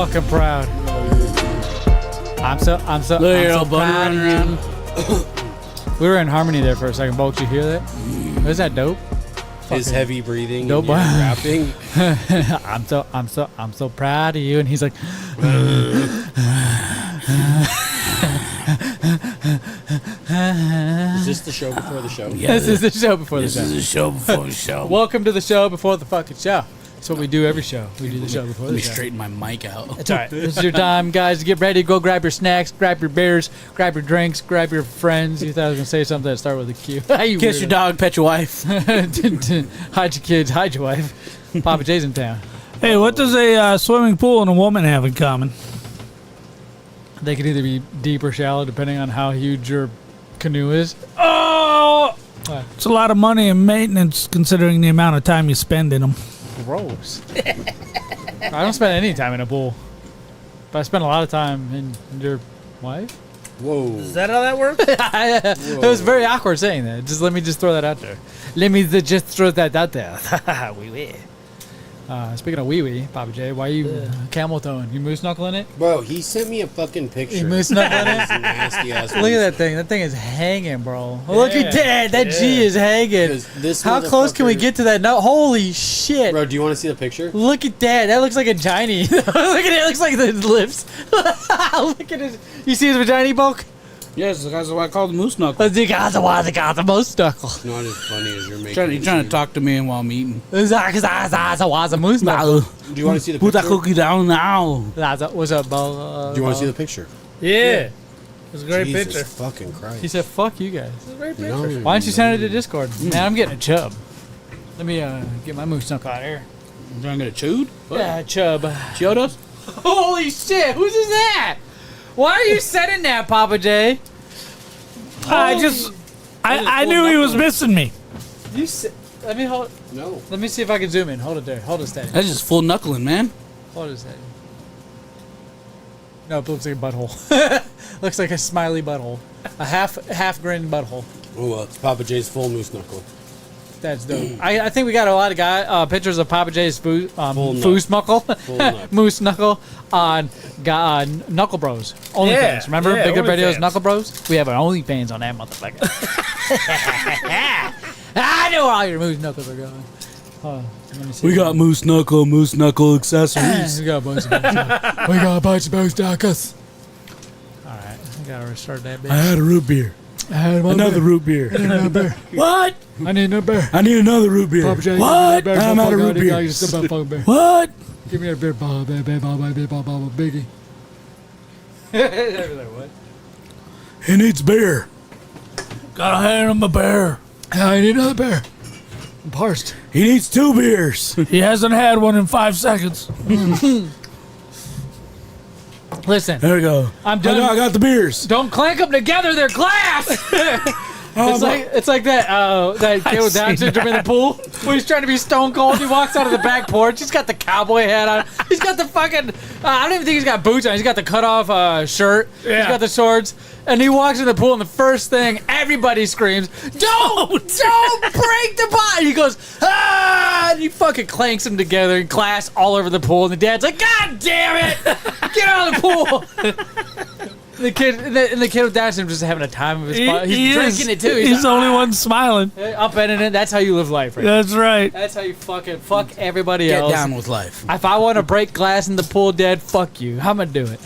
fucking proud. I'm so proud of you. We were in harmony there for a second. Bo, did you hear that? Was that dope? His heavy breathing, dope. Rapping. I'm so proud of you, and he's like. Is this the show before the show? Yeah, this is the show before the show. This is the show before the show. Welcome to the show before the fucking show. That's what we do every show. We do the show before the show. Let me straighten my mic out. It's all right. This is your time, guys. Get ready. Go grab your snacks, grab your beers, grab your drinks, grab your friends. You thought I was going to say something that started with a Q. Kiss your dog, pet your wife. Hide your kids, hide your wife. Pappa J's in town. Hey, what does a swimming pool and a woman have in common? They can either be deep or shallow, depending on how huge your canoe is. Oh! What? It's a lot of money and maintenance considering the amount of time you spend in them. Gross. I don't spend any time in a pool. But I spend a lot of time in your wife. Whoa. Is that how that works? It was very awkward saying that. Let me just throw that out there. Let me just throw that out there. Wee wee. Speaking of wee wee, Pappa J, why are you camel toeing? You moose knuckling it? Bro, he sent me a fucking picture. You moose knuckling it? Nasty ass. Look at that thing. That thing is hanging, bro. Yeah. Look at that. That G is hanging. How close can we get to that? No, holy shit. Bro, do you want to see the picture? Look at that. That looks like a giny. Look at it. It looks like the lips. Look at it. You see his vagina bulk? Yes, that's what I call the moose knuckle. The guy's the moose knuckle. It's not as funny as you're making You're trying to talk to me while I'm eating. The moose knuckle. Do you want to see the Put picture? that cookie down now. What's up, Bo? Do you want to see the picture? Yeah. It's a great Jesus picture. fucking Christ. He said, fuck you guys. It's a great picture. No, Why don't you send it to Discord? Man, I'm getting a chub. Let me get my moose knuckle out of here. You're going to get chewed? What? Yeah, chub. Chewed us? Holy shit, whose is that? Why are you sending that, Pappa J? I knew he was missing me. Let me hold. No. Let me see if I can zoom in. Hold it there. Hold it steady. That's just full knuckling, man. Hold it steady. No, it looks like a butthole. Looks like a smiley butthole. A half grin butthole. Oh, well, it's Pappa J's full moose knuckle. That's dope. I think we got a lot of pictures of Pappa J's moose knuckle, moose knuckle on Knuckle Bros. OnlyFans. Remember BigLipRadio's Knuckle Bros? We have an OnlyFans on that motherfucker. I know where all your moose knuckles are going. Let me see. We got moose knuckle accessories. We got a bunch of moose knuckles. All right, I gotta restart that bitch. I had a root beer. Another root beer. What? I need another beer. I need another root beer. Pappa J, What? I'm out of root beer. What? Give me a beer, biggie. What? He needs beer. Gotta hand him a beer. I need another beer. I'm parsed. He needs 2 beers. He hasn't had one in 5 seconds. Listen. There we go. I'm done. I got the beers. Don't clank them together. They're glass. It's like that kid with Down syndrome in the pool where he's trying to be stone cold. He walks out of the back porch. He's got the cowboy hat on. He's got the fucking. I don't even think he's got boots on. He's got the cut off shirt. Yeah. He's got the swords. And he walks in the pool, and the first thing everybody screams, "Don't break the pot!" He goes, "Ah!" And he fucking clanks them together, and glass all over the pool. And the dad's like, "God damn it! Get out of the pool!" The kid with Down syndrome just having a time of his fun. He's drinking it too. He's the only one smiling. Upending it. That's how you live life, right? That's right. That's how you fucking fuck everybody else. Get down with life. If I want to break glass in the pool, Dad, fuck you. I'm gonna do it.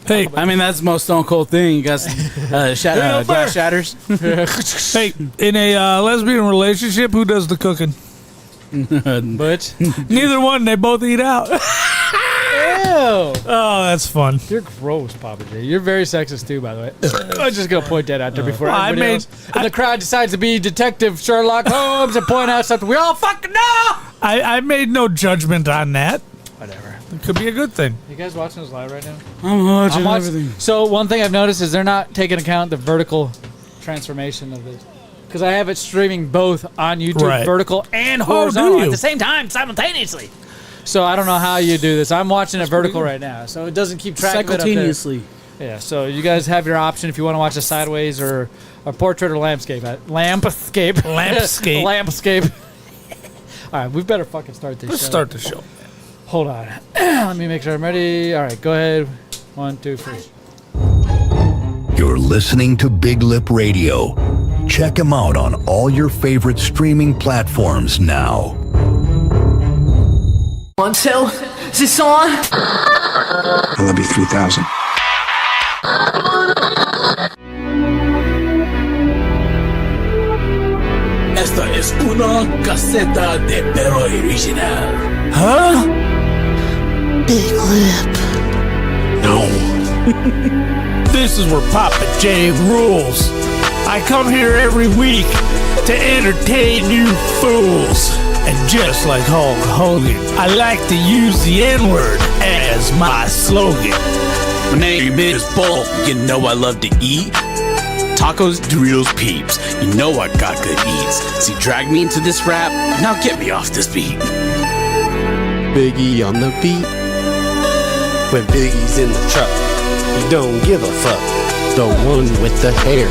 Hey, I mean, that's the most stone cold thing. You got glass shatters. hey, in a lesbian relationship, who does the cooking? But Neither one. They both eat out. ew. Oh, that's fun. You're gross, Pappa J. You're very sexist too, by the way. I'm just gonna point that out there before everybody else in the crowd decides to be Detective Sherlock Holmes and point out something we all fucking know. I made no judgment on that. Whatever. It could be a good thing. You guys watching this live right now? I'm watching I'm everything. So one thing I've noticed is they're not taking account the vertical transformation of this. Because I have it streaming both on YouTube, vertical and horizontal at the same time, simultaneously. So I don't know how you do this. I'm watching it vertical right now, so it doesn't keep track of it up there. Simultaneously. Yeah, so you guys have your option if you want to watch a sideways or a portrait or landscape. Lampscape. Lampscape. Lampscape. All right, we better fucking start this show. Let's start the show. Hold on. Let me make sure I'm ready. All right, go ahead. 1, 2, 3. You're listening to Big Lip Radio. Check him out on all your favorite streaming platforms now. 1, 2, is this on? I love you 3000. Esta es una caseta de perro original. Huh? Big Lip. No. This is where Pappa J rules. I come here every week to entertain you fools. And just like Hulk Hogan, I like to use the N-word as my slogan. My name is Bull. You know I love to eat tacos, Doritos, Peeps. You know I got good eats. See, drag me into this rap. Now get me off this beat. Biggie on the beat. When Biggie's in the truck, you don't give a fuck. The one with the hair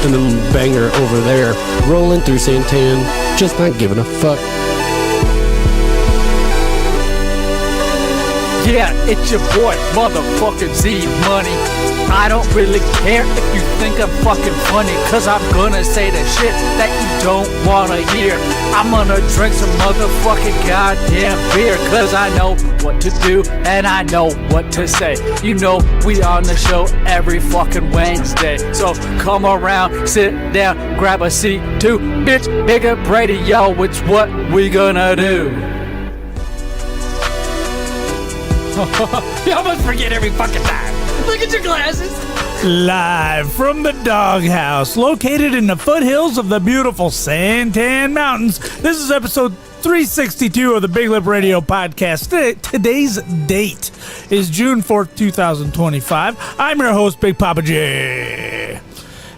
and the banger over there, rolling through Santan, just not giving a fuck. Yeah, it's your boy, motherfucking Zmunny. I don't really care if you think I'm fucking funny, cause I'm gonna say the shit that you don't wanna hear. I'm gonna drink some motherfucking goddamn beer, cause I know what to do and I know what to say. You know we on the show every fucking Wednesday, so come around, sit down, grab a seat too. Bitch, BigLipRadio, it's what we gonna do. You almost forget every fucking time. Look at your glasses. Live from the doghouse, located in the foothills of the beautiful Santan Mountains. This is episode 362 of the Big Lip Radio podcast. Today's date is June 4th, 2025. I'm your host, Big Pappa J.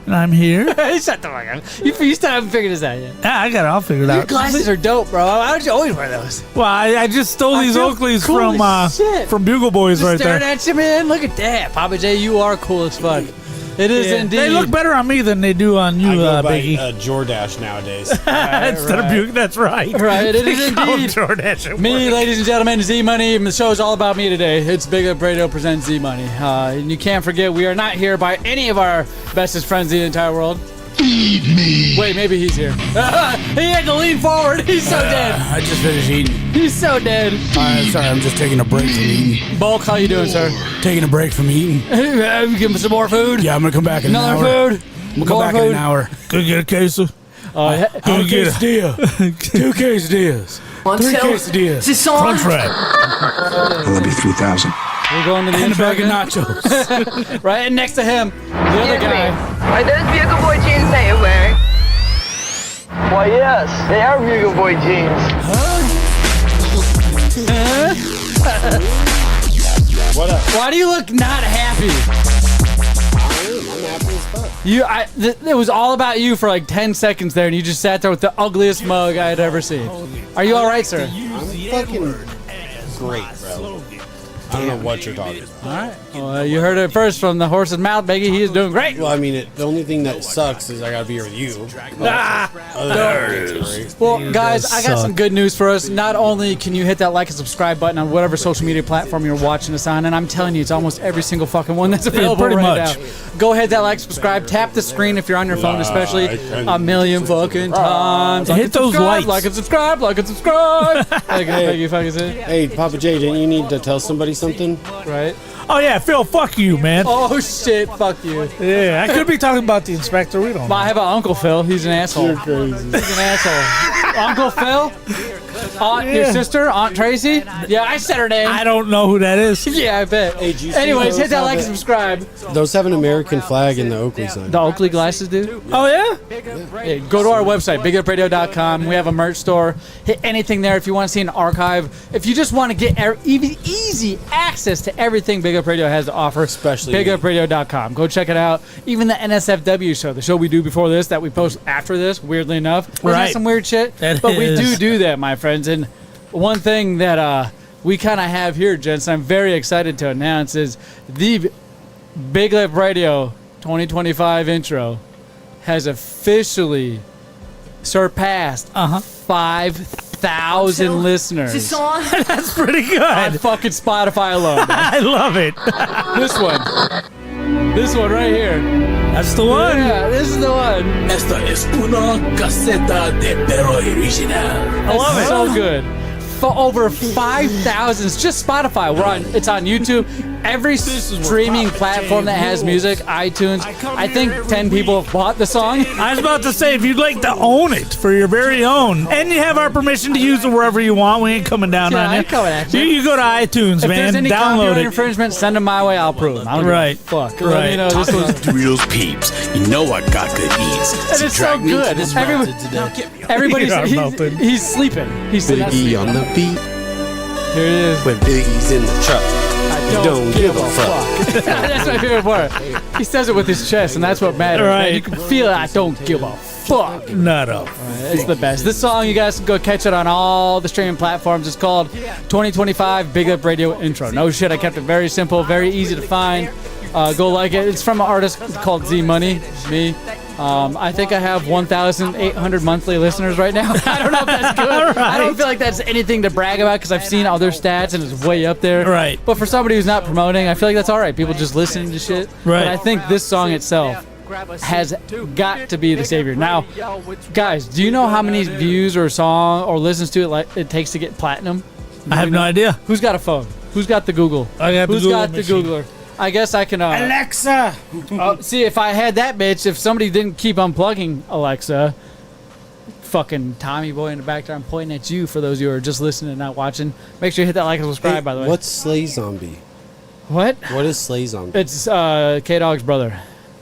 And I'm here. Shut the fuck up. You still haven't figured this out yet. I got it all figured Your out. glasses are dope, bro. Why don't you always wear those? Well, I just stole these feel Oakleys cool as shit. from Bugle Boys Just right staring there. at you, man. Look at that. Pappa J, you are cool as fuck. It is indeed. They look better on me than they do on you, I go by Biggie. Jordash nowadays. Instead of Bugle, that's right. Right, it is They call him indeed. Jordash at Me, work. ladies and gentlemen, Z-Money. The show is all about me today. It's Big Lip Radio presents Z-Money. And you can't forget, we are not here by any of our bestest friends in the entire world. Feed me. Wait, maybe he's here. He had to lean forward. He's so dead. I just finished eating. He's so dead. Sorry, I'm just taking a break from eating. Bulk, how you doing, sir? Taking a break from eating. Give him some more food. Yeah, I'm gonna come back in an hour. Another food. I'm gonna come back in an hour. Go get a queso. Oh, Two quesadillas. 2 quesadillas. 1, 2, 3 quesadillas. is this on? Crunch wrap. I love you 3000. we're going to the And a intro bag of again. nachos. Right, and next to him, the other guy. Are those Bugle Boy jeans that you're wearing? Why, yes, they are Bugle Boy jeans. What up? Why do you look not happy? I'm happy as fuck. It was all about you for like 10 seconds there, and you just sat there with the ugliest mug I had ever seen. Are you all right, sir? I'm fucking great, bro. I don't know what you're talking about. All right. Well, you heard it first from the horse's mouth, Biggie. He is doing great. Well, I mean, the only thing that sucks is I gotta be here with you. There it is. Well, guys, I got some good news for us. Not only can you hit that like and subscribe button on whatever social media platform you're watching us on, and I'm telling you, it's almost every single fucking one that's available pretty right much. now. Go ahead, that like, subscribe, tap the screen if you're on your phone, especially a million fucking times. Like Hit and those subscribe, lights. like and subscribe, like and subscribe. Like you fucking said, Hey, Pappa J, didn't you need to tell somebody something? right? Oh, yeah, Phil, fuck you, man. Oh shit, fuck you. Yeah, I could be talking about the inspector. We don't know. I have an Uncle Phil. He's an asshole. You're crazy. He's an asshole. Uncle Phil? Your sister, Aunt Tracy? Yeah, I said her name. I don't know who that is. Yeah, I bet. Hey, did you see Anyways, those hit that have like a- and subscribe. Those have an American flag in the Oakley sign. The Oakley glasses, dude. Oh, yeah? Yeah, go to our website, BigLipRadio.com. We have a merch store. Hit anything there if you want to see an archive. If you just want to get easy access to everything Big Up Radio has to offer, Especially me. BigLipRadio.com. Go check it out. Even the NSFW show, the show we do before this, that we post after this, weirdly enough. Isn't that Right. some weird shit? That But we is. do that, my friends. And one thing that we kind of have here, gents, I'm very excited to announce is the Big Lip Radio 2025 intro has officially surpassed 5,000 5,000 listeners. C'est ça? That's pretty On good. fucking Spotify alone. I love it. This one. This one right here. That's the one. Yeah, this is the one. Esta es una caseta de perro original. I love it. So good. For over 5,000. It's just Spotify. It's on YouTube. Every streaming platform that has music, iTunes. I think 10 people have bought the song. I was about to say, if you'd like to own it for your very own, and you have our permission to use it wherever you want, we ain't coming down Yeah, on I you. ain't coming at you. You go to iTunes, If man. there's any Download copyright it. infringement, send them my way. I'll prove them. I don't Right. give a fuck. Right. Let me know this was. Doritos peeps, you know I got good eats. And it's so drag me to good. this Everybody- rap today. Get me off. Everybody's Yeah, melted. he's sleeping. He's sitting there Biggie sleeping. on the beat. Here it is. When Biggie's in the truck, I you don't give a fuck. That's my favorite part. He says it with his chest, and that's what matters. Right. Man. You can feel it. I don't give a fuck. Not up. It's the best. This song, you guys can go catch it on all the streaming platforms. It's called 2025 Big Lip Radio Intro. No shit, I kept it very simple, very easy to find. Go like it. It's from an artist called Zmunny, me. I think I have 1,800 monthly listeners right now. I don't know if that's good. I don't feel like that's anything to brag about because I've seen other stats and it's way up there. Right. But for somebody who's not promoting, I feel like that's all right. People just listen to shit. Right. But I think this song itself has got to be the savior. Now, guys, do you know how many views or song or listens to it like it takes to get platinum? I have no idea. Who's got a phone? Who's got the Google? I got the Who's Google got the machine. Googler? I guess I can. Alexa. See, if I had that bitch, if somebody didn't keep unplugging Alexa, fucking Tommy boy in the background pointing at you. For those of you who are just listening and not watching, make sure you hit that like and subscribe. By the way, What's Slay Zombie? what? What is Slay Zombie? It's K-Dog's brother.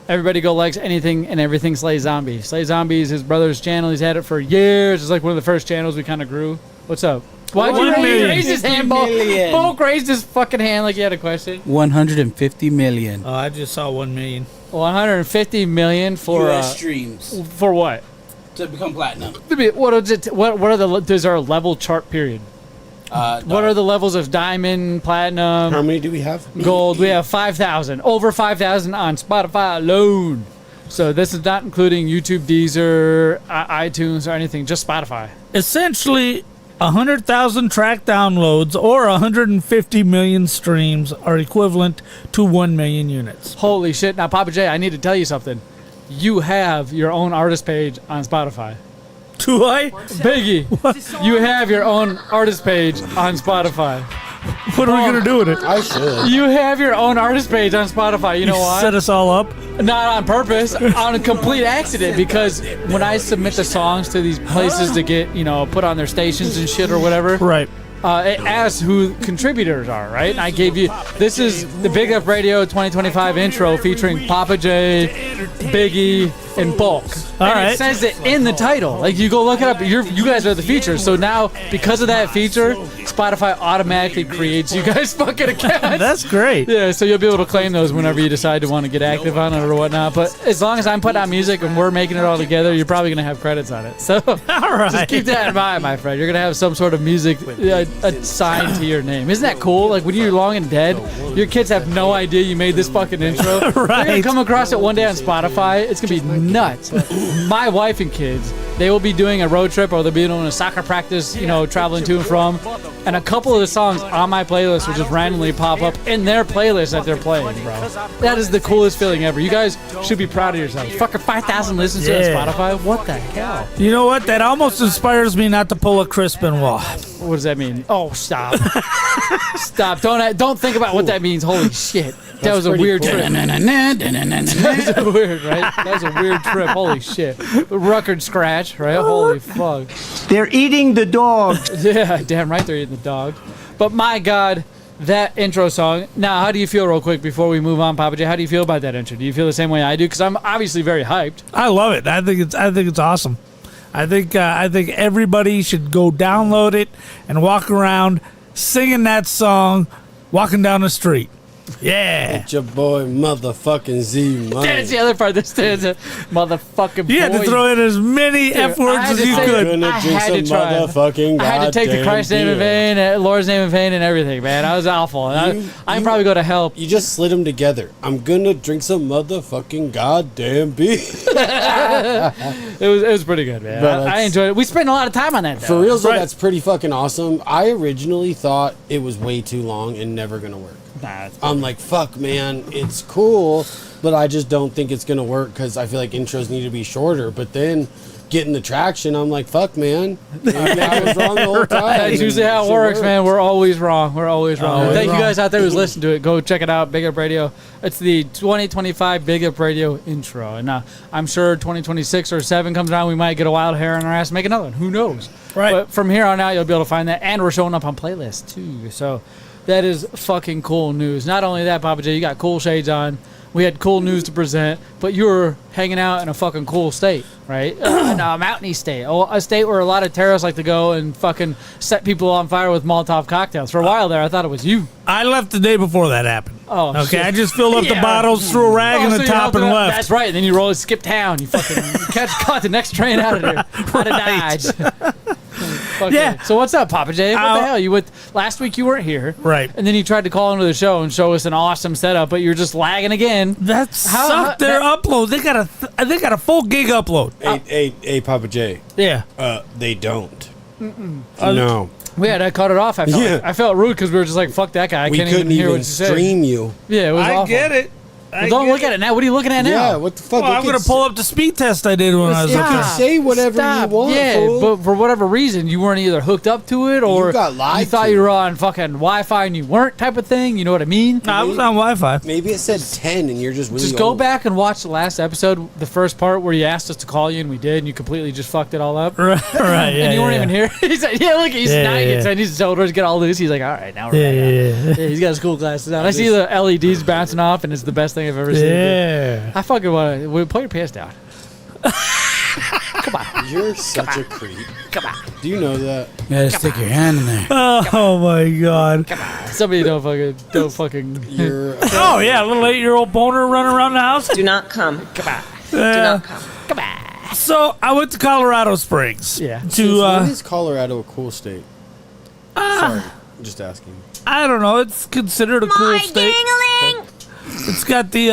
Everybody go likes anything and everything Slay Zombie. Slay Zombie is his brother's channel. He's had it for years. It's like one of the first channels we kind of grew. What's up? Why'd you 1 million. raise his hand? Bulk raised his fucking hand like he had a question. 150 million Oh, I just saw 1 million. 150 million for US streams for what? to become platinum. What is it? What are the? There's our level chart period. What are the levels of diamond, platinum, How many do we have? gold? We have 5,000, over 5,000 on Spotify alone. So this is not including YouTube, Deezer, iTunes, or anything. Just Spotify. Essentially, 100,000 track downloads or 150 million streams are equivalent to 1 million units. Holy shit! Now, Pappa J, I need to tell you something. You have your own artist page on Spotify. Do I? Biggie, you have your own artist page on Spotify. What are we going to do with it? I should. You have your own artist page on Spotify. You know why? Set us all up? Not on purpose, on a complete accident. Because when I submit the songs to these places to get, put on their stations and shit or whatever, Right. it asks who contributors are, right? And I gave you, this is the Big Up Radio 2025 intro featuring Pappa J, Biggie, and Bulk. All and right. It says it in the title. Like, you go look it up. You guys are the features. So now, because of that feature, Spotify automatically creates you guys fucking accounts. That's great. Yeah, so you'll be able to claim those whenever you decide to want to get active on it or whatnot. But as long as I'm putting out music and we're making it all together, you're probably going to have credits on it. So All right. just keep that in mind, my friend. You're going to have some sort of music assigned to your name. Isn't that cool? Like when you're long and dead, your kids have no idea you made this fucking intro. They're going to come across it one day on Spotify. It's going to be nuts. My wife and kids, they will be doing a road trip or they'll be doing a soccer practice, traveling to and from. And a couple of the songs on my playlist will just randomly pop up in their playlist that they're playing, bro. That is the coolest feeling ever. You guys should be proud of yourselves. Fucking 5,000 listens to Yeah. on Spotify. What the hell? You know what? That almost inspires me not to pull a Chris Benoit. What does that mean? Oh, stop. Stop. Don't think about what that means. Holy shit. That was a weird trip. That was weird, right? That was a weird trip. Holy shit. Record scratch, right? Holy fuck. They're eating the dog. Yeah, damn right they're eating the dog. But my God, that intro song. Now, how do you feel real quick before we move on, Pappa J? How do you feel about that intro? Do you feel the same way I do? Because I'm obviously very hyped. I love it. I think it's awesome. I think everybody should go download it and walk around singing that song, walking down the street. Yeah. It's your boy, motherfucking Zmunny. That's the other part. This stanza, motherfucking. You had to throw in as many F words as you could. Gonna I drink had to some try. motherfucking I had to take the goddamn Christ's name in beer. vain, Lord's name in vain, and everything, man. I was awful. I can probably go to hell. You just slid them together. I'm gonna drink some motherfucking goddamn beer. It was pretty good, man. But I enjoyed it. We spent a lot of time on that, though. For real, though, Right. that's pretty fucking awesome. I originally thought it was way too long and never gonna work. Nah, it's I'm like, fuck, man, it's cool, but I just don't think it's gonna work because I feel like intros need to be shorter. But then getting the traction, I'm like, fuck, man, maybe I was wrong the whole time. That's usually how it Shit works, man. We're always wrong. We're always wrong. Always Thank wrong. you guys out there who's listening to it. Go check it out, Big Up Radio. It's the 2025 Big Up Radio intro. And I'm sure 2026 or 7 comes around, we might get a wild hair on our ass and make another one. Who knows? Right. But from here on out, you'll be able to find that. And we're showing up on playlists, too. So that is fucking cool news. Not only that, Pappa J, you got cool shades on. We had cool news to present, but you were hanging out in a fucking cool state, right? In a mountainy state. A state where a lot of terrorists like to go and fucking set people on fire with Molotov cocktails. For a while there, I thought it was you. I left the day before that happened. Oh, okay. shit. I just filled up the Yeah. bottles, threw a rag in Oh, the so top, you're and out there- left. That's right. And then you roll, skip town. You fucking caught the next train out of there. Out of Dodge. Fuck Yeah. it. So what's up, Pappa J? What the I'll- hell? You went last week. You weren't here, Right. And then you tried to call into the show and show us an awesome setup, but you're just lagging again. That sucked. Their upload. They got a full gig upload. Hey, Papa J. Yeah. They don't. No. I cut it off. I felt rude because we were just like, fuck that guy. I We can't couldn't hear what even you said. stream you. Yeah, it was awful. it. Well, don't look at it now. What are you looking at now? Yeah, what the fuck? Well, They I'm could gonna pull up the speed test I did when I was You up can there. say whatever Stop. you want, Yeah, fool. but for whatever reason, you weren't either hooked up to it or You got lied you thought to. you were on fucking Wi-Fi and you weren't, type of thing. You know what I mean? Nah, I was on Wi-Fi. Maybe it said 10 and you're just really Just go old. back and watch the last episode, the first part where you asked us to call you and we did, and you completely just fucked it all up. Right. Yeah, And you weren't even here. He's like, yeah, look, he's Yeah, nodding yeah. his head, his shoulders get all loose. He's like, all right, now we're Yeah, back yeah, on. Yeah, he's got his cool glasses on. I see the LEDs bouncing off, and it's the best thing I've ever seen. Yeah. I fucking want to put your pants down. Come on. You're such a creep. Come on. Do you know that? Yeah, stick your hand in there. Oh my God. Somebody don't fucking. You're Oh yeah, a little 8-year-old boner running around the house. Do not come. Come on. Do not come. Come on. So I went to Colorado Springs. Yeah. To When is Colorado a cool state? Sorry, I'm just asking. I don't know. It's considered a cool state. It's got the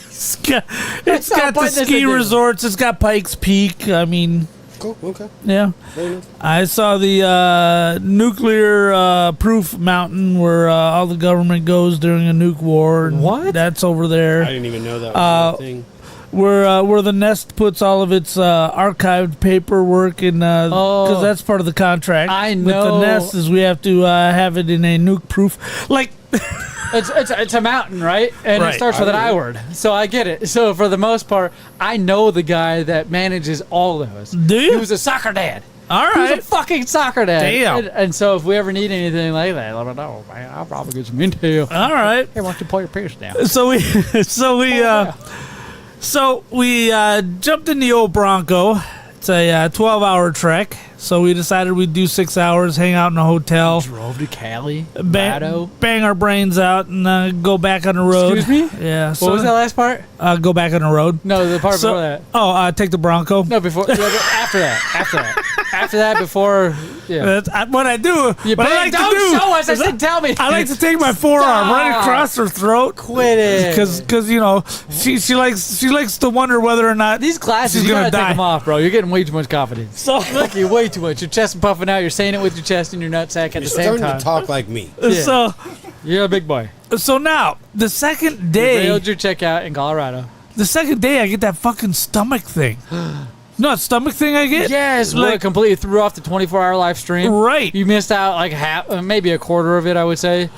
it's not got the putting this ski in there. resorts. It's got Pikes Peak. I mean, Cool, okay. yeah. Fair enough. I saw the nuclear proof mountain where all the government goes during a nuke war. And What? That's over there. I didn't even know that was a thing. Where the Nest puts all of its archived paperwork and because that's part of the contract. I With know. the Nest is we have to have it in a nuke proof. Like It's a mountain, right? And Right. it starts with an I word. So I get it. So for the most part, I know the guy that manages all those. Do you? He was a soccer dad. all He was a right. fucking soccer dad. Damn. And so if we ever need anything like that, let me know, man. I'll probably get some intel. All right. Hey, why don't you pull your pants down? So we jumped in the old Bronco. It's a 12-hour trek. So we decided we'd do 6 hours, hang out in a hotel, Drove to Cali, bang our brains out, and go back on the road. Excuse me? Yeah. What was that last part? Go back on the road. No, the part So- before that. Take the Bronco. No, before. Yeah, after that. After that, before. Yeah. That's what I do. You what I like don't to do show us. I is said, tell me. I like to take my forearm right Stop. across her throat. Quit it. Because you know she likes to wonder whether or not These glasses, she's you gonna gotta take die. them off, bro. You're getting way too much confidence. So Look, you're way too much. Your chest is puffing out. You're saying it with your chest and your nutsack at You're the same starting time. to talk like me. Yeah. You're a big boy. So now the second You day, failed your checkout in Colorado. I get that fucking stomach thing. No, stomach thing I get. Yes, Like- like completely threw off the 24-hour live stream. Right. You missed out like half, maybe a quarter of it, I would say.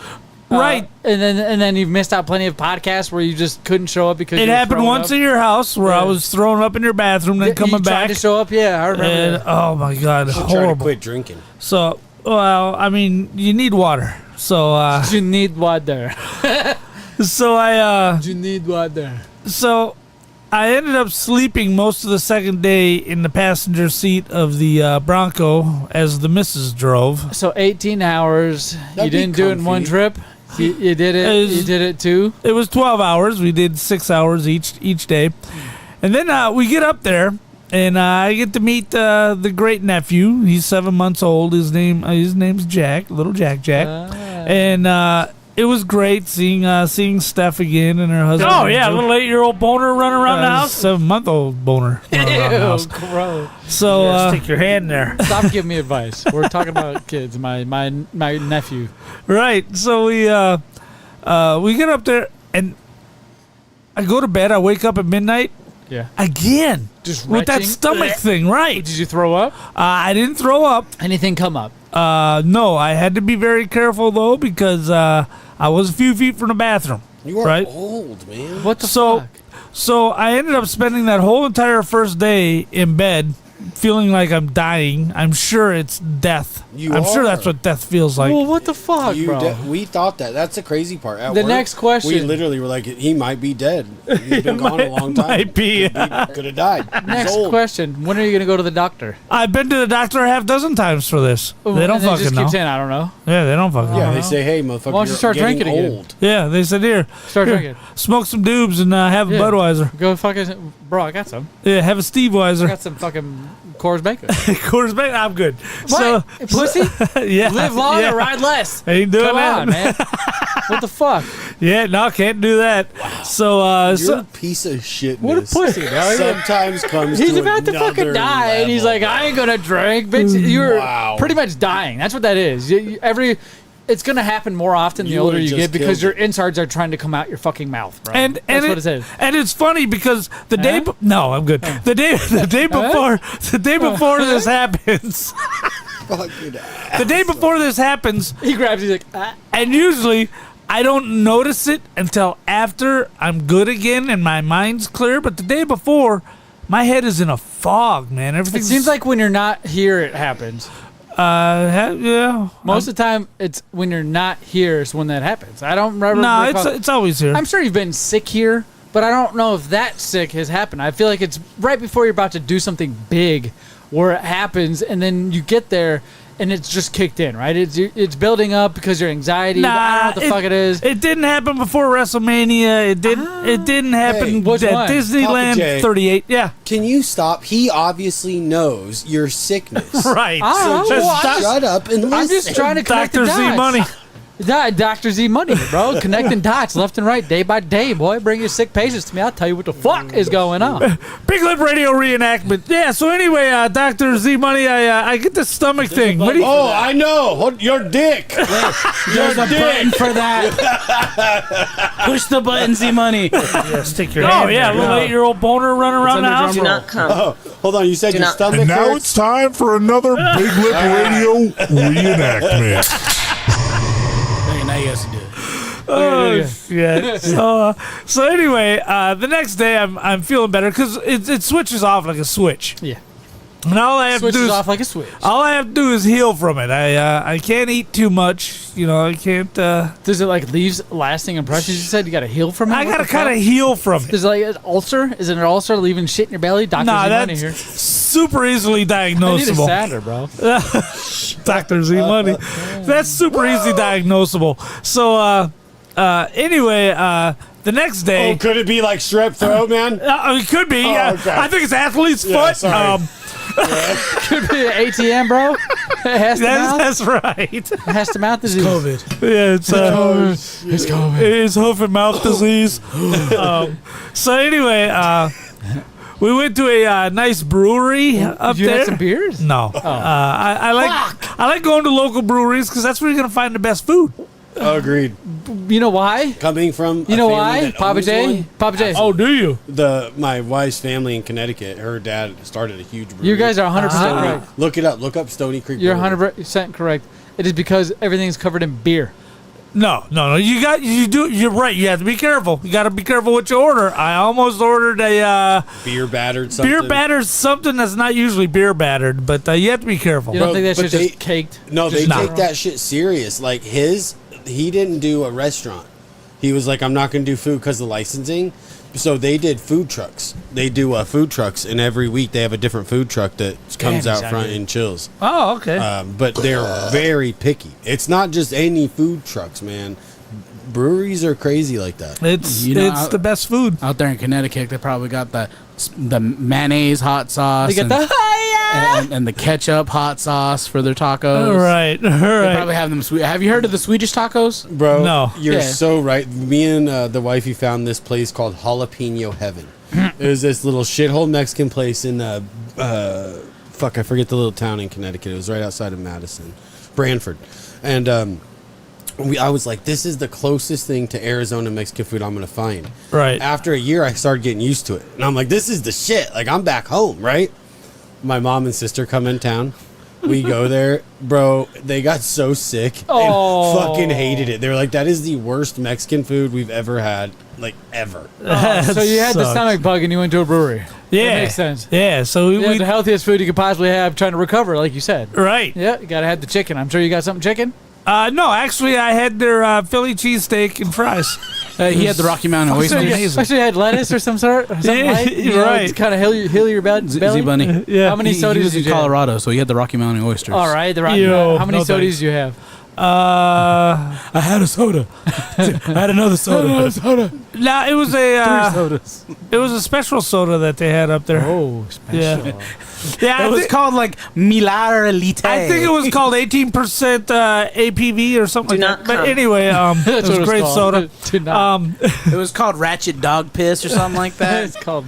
Right. And then you've missed out plenty of podcasts where you just couldn't show up because It you were happened throwing once up. at your house where I Yeah. was thrown up in your bathroom, then You coming tried back. to show up. Yeah, I remember. And that. oh my god, I'm trying to horrible. quit drinking. So, well, I mean, you need water. So, You need water. I You need water. So I ended up sleeping most of the second day in the passenger seat of the Bronco as the missus drove. So 18 hours. That'd you be didn't do it in one comfy. trip. You did it. You did it too. It was 12 hours. We did 6 hours each day, and then we get up there, and I get to meet the great nephew. He's 7 months old. His name's Jack, little Jack, and it was great seeing Steph again and her husband. Oh yeah, a little 8-year-old boner running around the house. 7-month-old boner running around the house. Gross. So stick your hand there. Stop giving me advice. We're talking about kids. My nephew. Right. So we get up there and I go to bed. I wake up at midnight. Yeah. Again. Just with that retching? stomach thing, right? Did you throw up? I didn't throw up. Anything come up? No. I had to be very careful though because I was a few feet from the bathroom. You are right? old, man. What the fuck? So I ended up spending that whole entire first day in bed feeling like I'm dying. I'm sure it's death. I'm sure that's what death feels like. Well, what the fuck, bro? We thought that. That's the crazy part. At The work, next question. We literally were like, he might be dead. He's been gone a long time. Might be. Could have died. Next question. When are you going to go to the doctor? I've been to the doctor a half dozen times for this. They don't fucking just know. keep saying, I don't know. Yeah, they don't fucking Yeah, know. they say, hey, motherfucker, Why don't you start getting drinking again? old. Yeah, they said, here, drinking. smoke some doobs and have a Yeah. Budweiser. Go fucking, bro, I got some. Yeah, have a Steve I Weiser. got some fucking Coors Bacon. Coors Bank, I'm good. What? Pussy? Yeah. Live long yeah. or ride less. Ain't doing Come that. on, man. What the fuck? Yeah, no, can't do that. So, You're a piece of shit. What a pussy, bro. Sometimes comes He's to about to fucking another die, and he's level. like, I ain't gonna drink. Bitch, you're Wow. pretty much dying. That's what that is. It's gonna happen more often the You older would've you just get because killed your insides are trying to come out your fucking mouth, bro. and That's what it is. And it's funny because the day no, I'm good. The day before this happens. The day before this happens, He grabs. He's like, ah. and usually I don't notice it until after I'm good again and my mind's clear. But the day before, my head is in a fog, man. Everything It seems like when you're not here, it happens. yeah. Most of the time, it's when you're not here is when that happens. I don't remember. No, recall- it's always here. I'm sure you've been sick here, but I don't know if that sick has happened. I feel like it's right before you're about to do something big where it happens, and then you get there, and it's just kicked in, right? It's building up because your anxiety. I don't know what the fuck it is. It didn't happen before WrestleMania. It didn't happen Hey, which at one? Disneyland Pappa J. 38. Yeah. Can you stop? He obviously knows your sickness. Right. Oh, So well, just Shut up and listen. I'm just trying to connect Dr. the Z dots. Money. Dr. Z Money, bro. Connecting dots left and right, day by day, boy. Bring your sick patients to me. I'll tell you what the fuck is going on. Big Lip Radio reenactment. Yeah, so anyway, Dr. Z Money, I get the stomach thing. What do you Oh, I know. Hold your dick. There's a button for that. Push the button, Z Money. stick your Oh, hand yeah, there. little 8-year-old boner running around the house. Do not come. Oh, hold on. You said Do your not- stomach And now hurts? it's time for another Big Lip Radio reenactment. Now you guys do it. Oh, shit. So anyway, the next day I'm feeling better because it switches off like a switch. Yeah. And all I have to do Switches is off like a switch. all I have to do is heal from it. I can't eat too much. You know, I can't. Does it like leaves lasting impressions? You said you got to heal from it. I What gotta the kind of fuck? heal from it. Is it like an ulcer? Is it an ulcer leaving shit in your belly? Dr. Nah, Z Money that's here. super easily I need a diagnosable. sander, bro. Dr. Z Money. That's super easy diagnosable. So anyway, the next day. Oh, could it be like strep throat, man? It could be. Oh, okay. I think it's athlete's Yeah, foot. sorry. Could be an ATM, bro. It has to mouth. That's right. It has to mouth disease. COVID. Yeah, it's It's COVID. it's hoof and mouth disease. So anyway, we went to a nice brewery up You there. had some beers? No, I like going to local breweries because that's where you're gonna find the best food. Agreed. You know why? Coming from You a know family why? that Papa owns J? one, Papa J. Oh, do you? my wife's family in Connecticut, her dad started a huge brewery. You guys are 100% correct. Look it up. Look up Stony Creek. You're Brewery. 100% correct. It is because everything's covered in beer. No. You're right. You have to be careful. You got to be careful what you order. I almost ordered a Beer battered something. beer battered something that's not usually beer battered, but you have to be careful. You don't Bro, think that but shit's just caked? No, they Just take that shit serious. Like he didn't do a restaurant. He was like, I'm not going to do food because of licensing. So they did food trucks. They do food trucks, and every week they have a different food truck that comes out front and chills. Oh, okay. But they're very picky. It's not just any food trucks, man. breweries are crazy like that. It's the best food. Out there in Connecticut, they probably got the mayonnaise hot sauce. They get the and the ketchup hot sauce for their tacos. All right. They probably have them sweet. Have you heard of the Swedish tacos? Bro, No. you're Yeah. so right. Me and the wifey found this place called Jalapeno Heaven. It was this little shithole Mexican place in I forget the little town in Connecticut. It was right outside of Madison, Branford. And I was like, this is the closest thing to Arizona Mexican food I'm going to find. Right. After a year, I started getting used to it. And I'm like, this is the shit. Like, I'm back home, right? My mom and sister come in town. We go there. Bro, they got so sick and fucking hated it. They were like, that is the worst Mexican food we've ever had. Like, ever. So you had the stomach bug and you went to a brewery. Yeah. That makes sense. Yeah, so You we had the healthiest food you could possibly have trying to recover, like you said. right. Yeah, you got to have the chicken. I'm sure you got something chicken. No, actually, I had their Philly cheesesteak and fries. He had the Rocky Mountain oyster. Actually, you had lettuce or some sort. Or something Yeah, light, right. To kind of heal your belly. Zmunny. Yeah. How many He sodas was did in you have? Colorado, so he had the Rocky Mountain oysters. All right. Yo, How many no sodas thanks. do you have? I had a soda. I had another soda. No, it was sodas. it was a special soda that they had up there. Oh, special. Yeah. Yeah, It was called like Milar Elite. I think it was called 18% APV or something like that. But anyway, it That's was what it's great called. soda. Do not. It was called Ratchet Dog Piss or something like that. It's called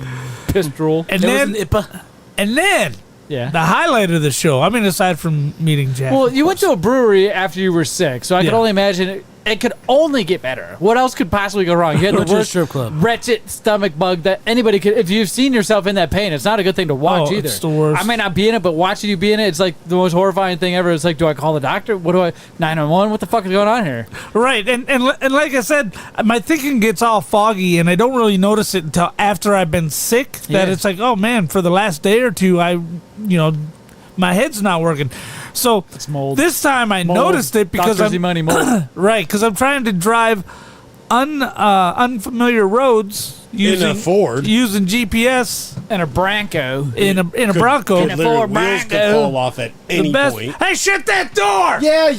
piss drool. And It then, was an IPA. and then Yeah. the highlight of the show. I mean, aside from meeting Jack. Well, you went to a brewery after you were sick, so I could Yeah. only imagine it could only get better. What else could possibly go wrong? You had the Went to a worst strip club. wretched stomach bug that anybody could. If you've seen yourself in that pain, it's not a good thing to watch either. It's the worst. I may not be in it, but watching you be in it, it's like the most horrifying thing ever. It's like, do I call the doctor? What do I 911? What the fuck is going on here? Right, and like I said, my thinking gets all foggy, and I don't really notice it until after I've been sick. That Yeah. it's like, oh man, for the last day or two, my head's not working. So It's mold. this time I Mold. noticed it because Dr. I'm Zmunny mold. right because I'm trying to drive unfamiliar roads using Ford. using GPS and a Branco. in a Bronco. In a Ford Wheels could Bronco. fall off at any The best. point. Hey, shut that door! Yeah,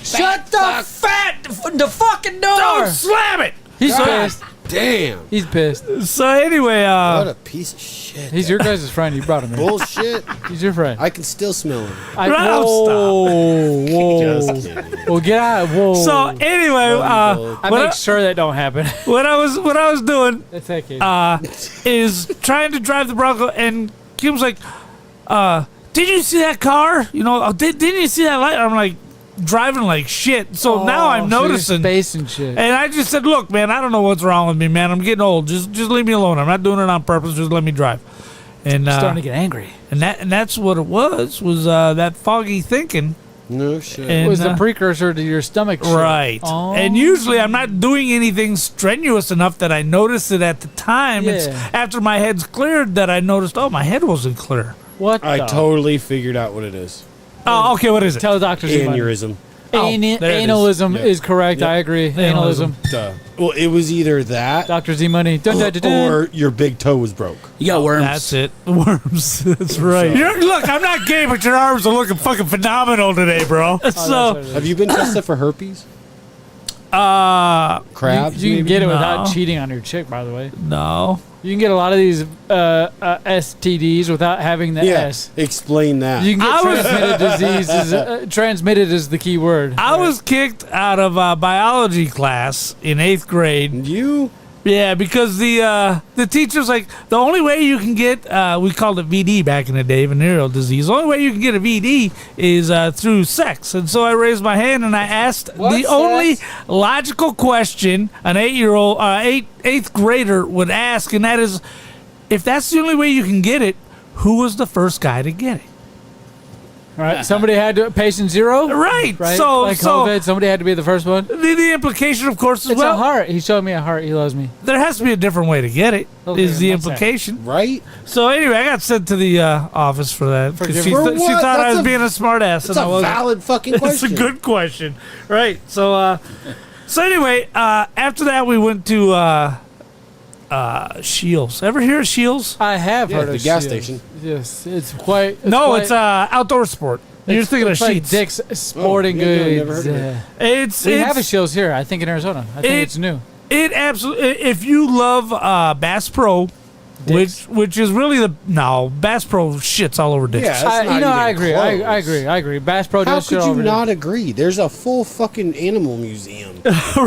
Shut the fucking door! Don't slam it. He's God pissed. damn. He's pissed. So anyway, What a piece of shit. He's your guys' friend. You brought him here. bullshit. He's your friend. I can still smell him. Whoa. Just kidding. Well, get out. Whoa. so anyway, I what make sure that don't happen. what I was doing That's okay. is trying to drive the Bronco, and Kim's like, "Did you see that car? Didn't you see that light?" I'm like, driving like shit. So now I'm noticing. space and shit. And I just said, "Look, man, I don't know what's wrong with me, man. I'm getting old. Just leave me alone. I'm not doing it on purpose. Just let me drive." And Starting to get angry. and that's what it was that foggy thinking. No shit. It And, was the precursor to your stomach shit. Right. Oh. And usually I'm not doing anything strenuous enough that I notice it at the time. It's Yeah. after my head's cleared that I noticed, oh, my head wasn't clear. What I the? totally figured out what it is. Oh, okay, what is it? Tell Dr. Zmunny. Aneurysm. there it is. Analism Yeah. is correct. Yep. I agree. Analism. Analism. Duh. Well, it was either that Dr. Zmunny. Dun, dun, dun, dun. or your big toe was broke. You got worms. That's it. Worms. That's right. Look, I'm not gay, but your arms are looking fucking phenomenal today, bro. So, Have you been tested for herpes? Crabs? You can get it No. without cheating on your chick, by the way. no. You can get a lot of these STDs without having the Yeah. S. Explain that. You can I get was- transmitted diseases. Transmitted is the key word. I was kicked out of biology class in 8th grade. You? Yeah, because the teacher's like, the only way you can get, we called it VD back in the day, venereal disease. The only way you can get a VD is through sex. And so I raised my hand and I asked the only logical question an 8th grader would ask, and that is, if that's the only way you can get it, who was the first guy to get it? Right. Somebody had to, patient zero? Right. Right? So, like COVID, somebody had to be the first one. the implication, of course, is, It's a heart. He showed me a heart. He loves me. there has to be a different way to get it, Okay, is the what's that? implication. Right? So anyway, I got sent to the office for that. 'cause she, For she what? thought I That's was being a smart ass. That's and I a wasn't. valid fucking It's question. a good question. Right. So anyway, after that we went to Shields. Ever hear of Shields? I have Yeah, heard the of gas Shields. station. Yes. It's quite. No, quite- it's outdoor sport. You're thinking of It's like Sheets. Dick's Sporting yeah, no, never Goods. heard of it. We have a shows here, I think, in Arizona. I think it's new. It absolutely. If you love Bass Pro, Dick's. which is really Bass Pro shits all over Dick's. Yeah, that's not I even agree. close. I agree. Bass Pro How does shit could all you over not agree? There's a full fucking animal museum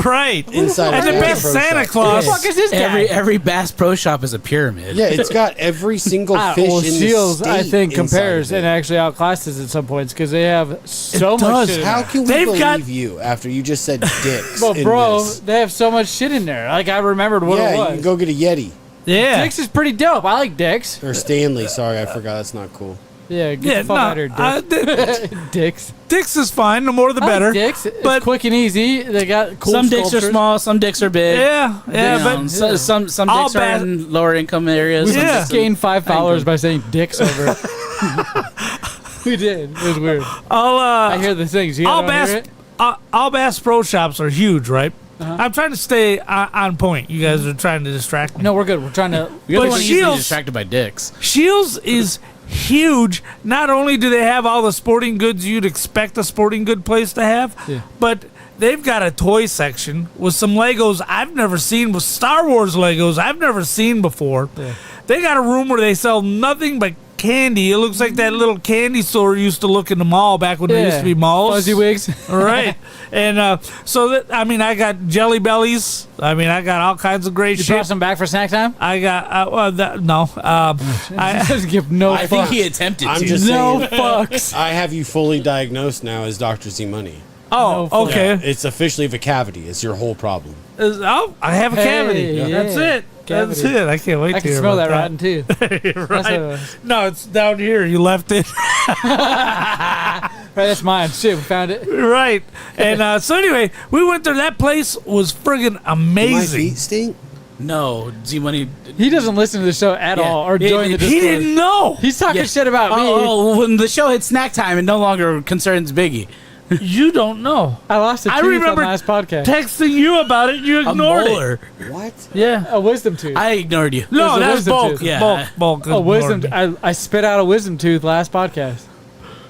Right. inside And of the Bass best Pro Santa Shop. Claus. Who the fuck is this guy? Every Bass Pro Shop is a pyramid. Yeah, it's got every single fish well, in Shields, the state. I think, inside compares of it. and actually outclasses at some points because they have so much does. shit in How there. can we They've believe got- you after you just said dicks? But in bro, this? they have so much shit in there. Like I remembered what Yeah, it you was. can go get a Yeti Yeah. Dick's is pretty dope. I like Dick's. or Stanley. Sorry, I forgot. That's not cool. Yeah, get Yeah, the fuck out of here, Dick. Dick's. Dick's is fine. The more the I like better. Dick's. It's But- quick and easy. They got cool Some dicks are sculptures. small, some dicks are big. Yeah, yeah, You but know, some All dicks are bad- in lower income areas. We some Yeah. just dicks are- gained 5 followers by saying dicks over it. We did. It was weird. I hear the things. You all don't Bass hear it? all Bass Pro Shops are huge, right? I'm trying to stay on point. You guys are trying to distract me. No, we're good. We're trying to. We gotta But be easily Shields- distracted by dicks. Shields is huge. Not only do they have all the sporting goods you'd expect a sporting good place to have, but they've got a toy section with some Legos I've never seen, with Star Wars Legos I've never seen before. Yeah. They got a room where they sell nothing but candy. It looks like that little candy store used to look in the mall back when there used to be malls. Fuzzy wigs. Right. And so that, I mean, I got Jelly Bellies. I mean, I got all kinds of great You shit. brought some back for snack time? I got no. I Just give no I think fucks. he attempted I'm to. just No saying. fucks. I have you fully diagnosed now as Dr. Zmunny. oh No okay. It's officially a cavity. It's your whole problem. I have a cavity. yeah. That's it. That's Cavity. it. I can't wait I to can hear smell about that rotten too. right. No, it's down here. You left it. Right, that's mine. Shit, we found it. Right. And so anyway, we went there. That place was friggin' Do my amazing. feet stink? No, Z-Money. He doesn't listen to the show at Yeah. all or Yeah, join the He Discord. didn't know. He's talking shit about me. Oh, when the show hit snack time, it no longer concerns Biggie. You don't know. I lost a I tooth remember on last podcast. Texting you about it. You A ignored it. molar. What? Yeah. A wisdom tooth. I ignored you. No, There's a that's wisdom bulk. tooth. Yeah. Bulk. a wisdom. ignored me. I spit out a wisdom tooth last podcast.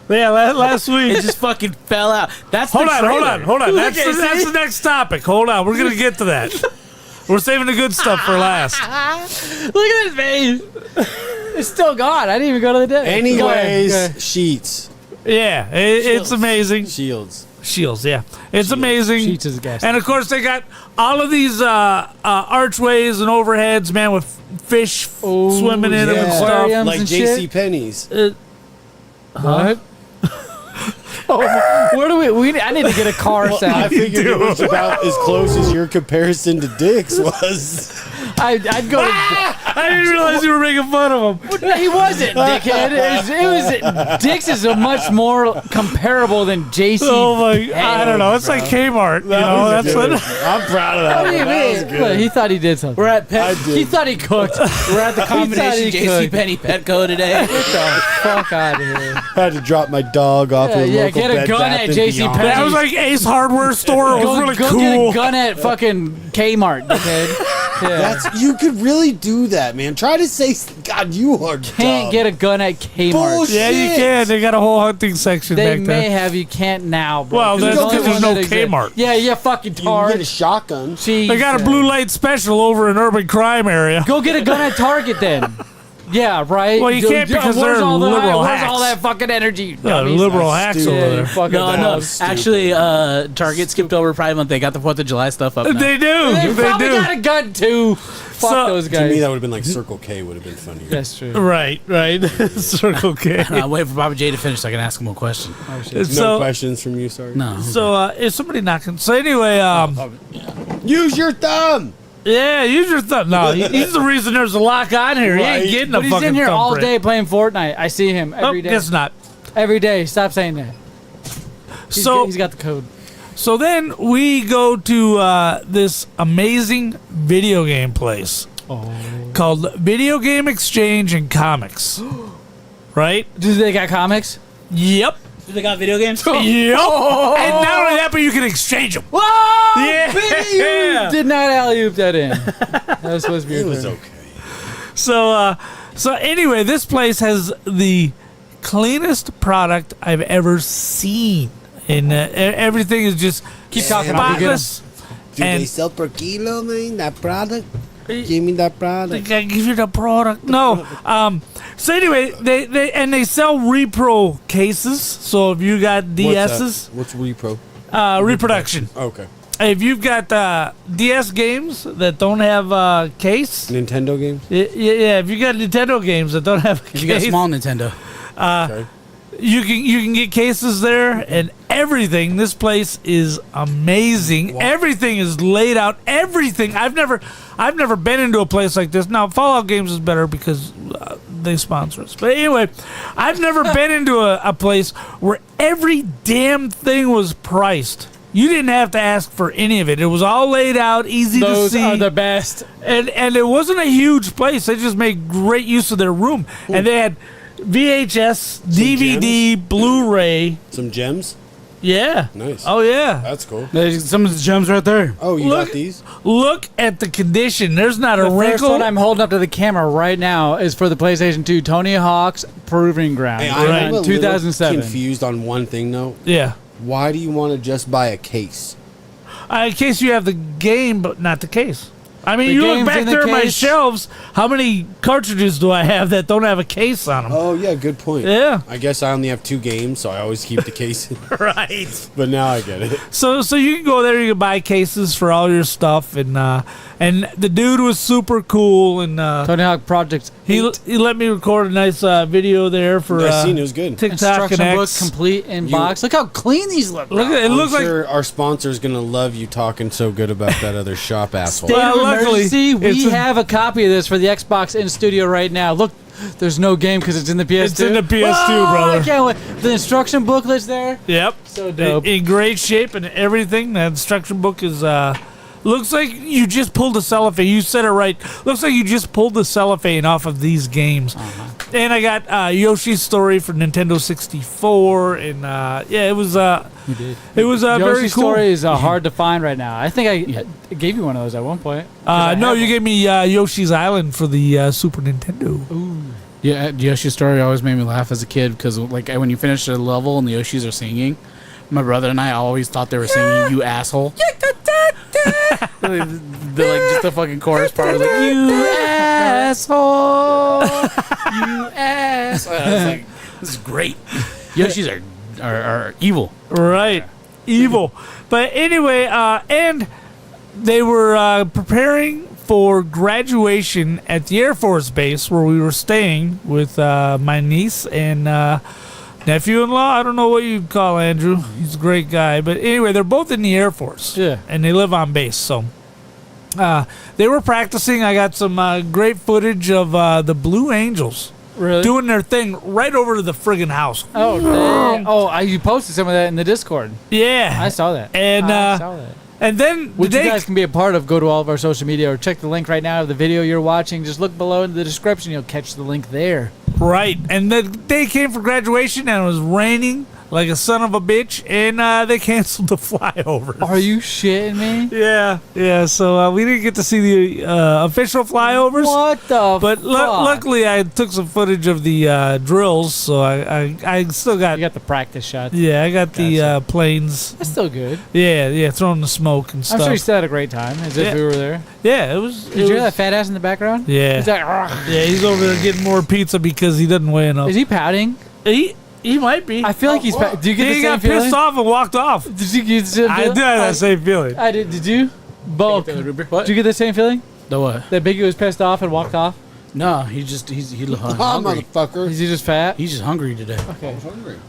Yeah, last week. It just fucking fell out. That's Hold the on. trailer. That's the next topic. Hold on. We're gonna get to that. We're saving the good stuff for last. Look at his face. It's still gone. I didn't even go to the day. Anyways, Go ahead. Sheets. Yeah, it's amazing. Shields. Shields, yeah, it's amazing. Sheets is a gas and of course they got all of these archways and overheads, man, with fish swimming in them and yeah. stuff. Aquariums Like and J.C. shit. Penney's. What? Where do we? I need to get a car I sound. figured it was about as close as your comparison to dicks was. I'd go to. I didn't realize you were making fun of him. No, he wasn't, dickhead. It was Dick's is a much more comparable than JC. Oh my! I don't know. It's like Kmart. You know, that's what. I'm proud of that. What do you That was mean? good. Look, he thought he did something. We're at Pet. He thought he cooked. We're at the He thought combination he JC could. Penney Petco today. Get the fuck out of here. Had to drop my dog off at a Yeah, local get a Bed gun Bath at and J.C. Beyond. Penney. That was like Ace Hardware store. It was really go cool. get a gun at fucking Kmart, dickhead. Yeah. That's you could really do that, man. Try to say, God, you are Can't get a gun at Kmart. Bullshit. Yeah, you can. They got a whole hunting section They back may there. have. You can't now, bro. Well, that's the only because there's one no that exists. Kmart. Yeah, fucking You can get a Target. shotgun. They got a blue light special over in urban crime area. Go get a gun at Target then. Yeah, right. Well, you can't because where's they're all the- liberal Where's hacks. all that fucking energy? you dummies? Liberal hacks stupid. over Yeah, there. fucking No, dogs. actually, Target skipped over Pride Month. They got the 4th of July stuff up now. They do. They They probably do. got a gun too. Fuck So- those To guys. me, that would have been like Circle K would have been funnier. That's true. Right. Circle K. I'm waiting for Pappa J to finish so I can ask him a question. No So, questions from you, sorry. No. is somebody knocking? So anyway, Use your thumb. yeah, use your thumb. No, he's the reason there's a lock on here. He ain't Right. getting But a he's fucking in here all thumbprint. day playing Fortnite. I see him every day. Guess not. Every day. Stop saying that. He's got the code. So then we go to this amazing video game place called Video Game Exchange and Comics. Right? Do they got comics? Yep. Do they got video games? Yep. And not only that, but you can exchange them. Whoa! Yeah. Baby, you did not alley-oop that in. That was supposed to be It your was turn. okay. So anyway, this place has the cleanest product I've ever seen. And everything is just Keep talking. I'll go get 'em. spotless. Do And- they sell per kilo, man? That product? Give me that product. I give you the product. No. So anyway, they sell repro cases. So if you got DSs, What's repro? reproduction. Okay. If you've got DS games that don't have a case, Nintendo games? yeah. If you got Nintendo games that don't have a If case, you got small Nintendo. Okay. you can get cases there, and everything. This place is amazing. Everything is laid out. Everything. I've never been into a place like this. Now Fallout Games is better because they sponsor us. But anyway, I've never been into a place where every damn thing was priced. You didn't have to ask for any of it. It was all laid out, easy Those to see. are the best. And it wasn't a huge place. They just made great use of their room. And they had VHS, DVD, Blu-ray. Some gems? Yeah. Nice. Oh, yeah. That's cool. There's some of the gems right there. Oh, you Look- got these? Look at the condition. There's not a The first wrinkle. one I'm holding up to the camera right now is for the PlayStation 2 Tony Hawk's Proving Ground. Hey, in I'm a little 2007. confused on one thing, though. Yeah. Why do you want to just buy a case? In case you have the game, but not the case. I mean, The you look game's back in the there at my case. shelves. How many cartridges do I have that don't have a case on them? Oh, yeah, good point. Yeah. I guess I only have 2 games, so I always keep the case. Right. But now I get it. So you can go there. You can buy cases for all your stuff, and the dude was super cool, and Tony Hawk Project. he let me record a nice video there for I seen it was good. TikTok and Instruction book X. complete in box. Look how clean these look. Look at it. I'm Looks like sure our sponsor's going to love you talking so good about that other shop asshole. State Well, of luckily, emergency, we it's a- have a copy of this for the Xbox in studio right now. Look, there's no game because it's in the PS2. It's in the PS2, Oh, brother. I can't wait. The instruction booklet's there. Yep. So dope. In great shape and everything. The instruction book is looks like you just pulled the cellophane. You said it right. Looks like you just pulled the cellophane off of these games. And I got Yoshi's Story for Nintendo 64, and yeah, it was it was very Yoshi's cool. Story is hard to find right now. I think I gave you one of those at one point. 'Cause I No, have you one. gave me Yoshi's Island for the Super Nintendo. Yeah, Yoshi's Story always made me laugh as a kid because, like, when you finish a level and the Yoshis are singing, my brother and I always thought they were singing "You asshole." They're like just the fucking chorus part was like "You asshole, you asshole." I was like, this is great. Yoshis are evil. Right. Evil. But anyway, and they were preparing for graduation at the Air Force Base where we were staying with my niece and nephew-in-law. I don't know what you'd call Andrew. He's a great guy. But anyway, they're both in the Air Force. Yeah. And they live on base. So they were practicing. I got some great footage of the Blue Angels Really? doing their thing right over to the friggin' house. Oh, dang. Oh, you posted some of that in the Discord. Yeah. I saw that. And I saw that. and then the Which you day guys can be a part of. Go to all of our social media or check the link right now of the video you're watching. Just look below in the description. You'll catch the link there. right, and the day came for graduation, and it was raining like a son of a bitch, and they canceled the flyovers. Are you shitting me? Yeah. So we didn't get to see the official flyovers. What the But fuck? luckily, I took some footage of the drills, so I still got. You got the practice shots. Yeah, I got the Gotcha. planes. That's still good. Yeah, throwing the smoke and I'm stuff. sure you still had a great time, as if Yeah. we were there. Yeah, it was. Did you hear that fat ass in the background? Yeah. He's like, Yeah, he's over there getting more pizza because he doesn't weigh enough. is he pouting? He might be. I feel like he's. Do you get the He same got feeling? pissed off and walked off. Did you get the same I feeling? did have that same feeling. I did. Did you? Bulk. What? Did you get the same feeling? The what? That Biggie was pissed off and walked off? No, he Oh, hungry. motherfucker. Is he just fat? He's just hungry today. Okay.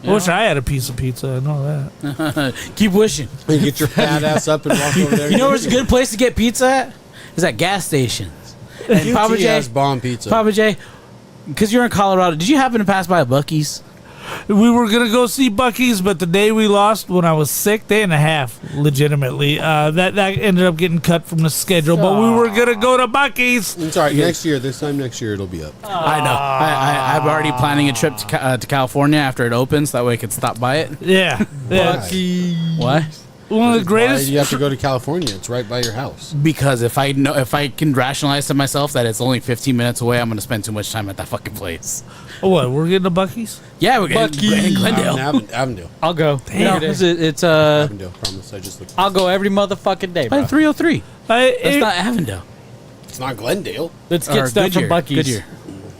I wish I had a piece of pizza. I know that. Keep wishing. You get your fat ass up and walk over there. You know where's a good place to get pizza at? Is at gas stations. And Pappa J, has bomb pizza. Pappa J, because you're in Colorado, did you happen to pass by a Buc-ee's? We were gonna go see Buc-ee's, but the day we lost when I was sick, day and a half, legitimately, that ended up getting cut from the schedule. But we were gonna go to Buc-ee's. It's all right. This time next year, it'll be up. I know. I'm already planning a trip to California after it opens. That way I could stop by it. Yeah. What? One of the Why greatest. do you have to go to California? It's right by your house. Because if I can rationalize to myself that it's only 15 minutes away, I'm going to spend too much time at that fucking place. Oh, what? We're getting to Buc-ee's? Yeah, we're getting Buc-ee's. Glendale. Avondale. I'll go. Damn. No, it's Avondale, promise. I just looked. I'll go every motherfucking day, bro. By 303. That's It- not Avondale. It's not Glendale. Let's Or get stuff Goodyear. from Buc-ee's. Goodyear.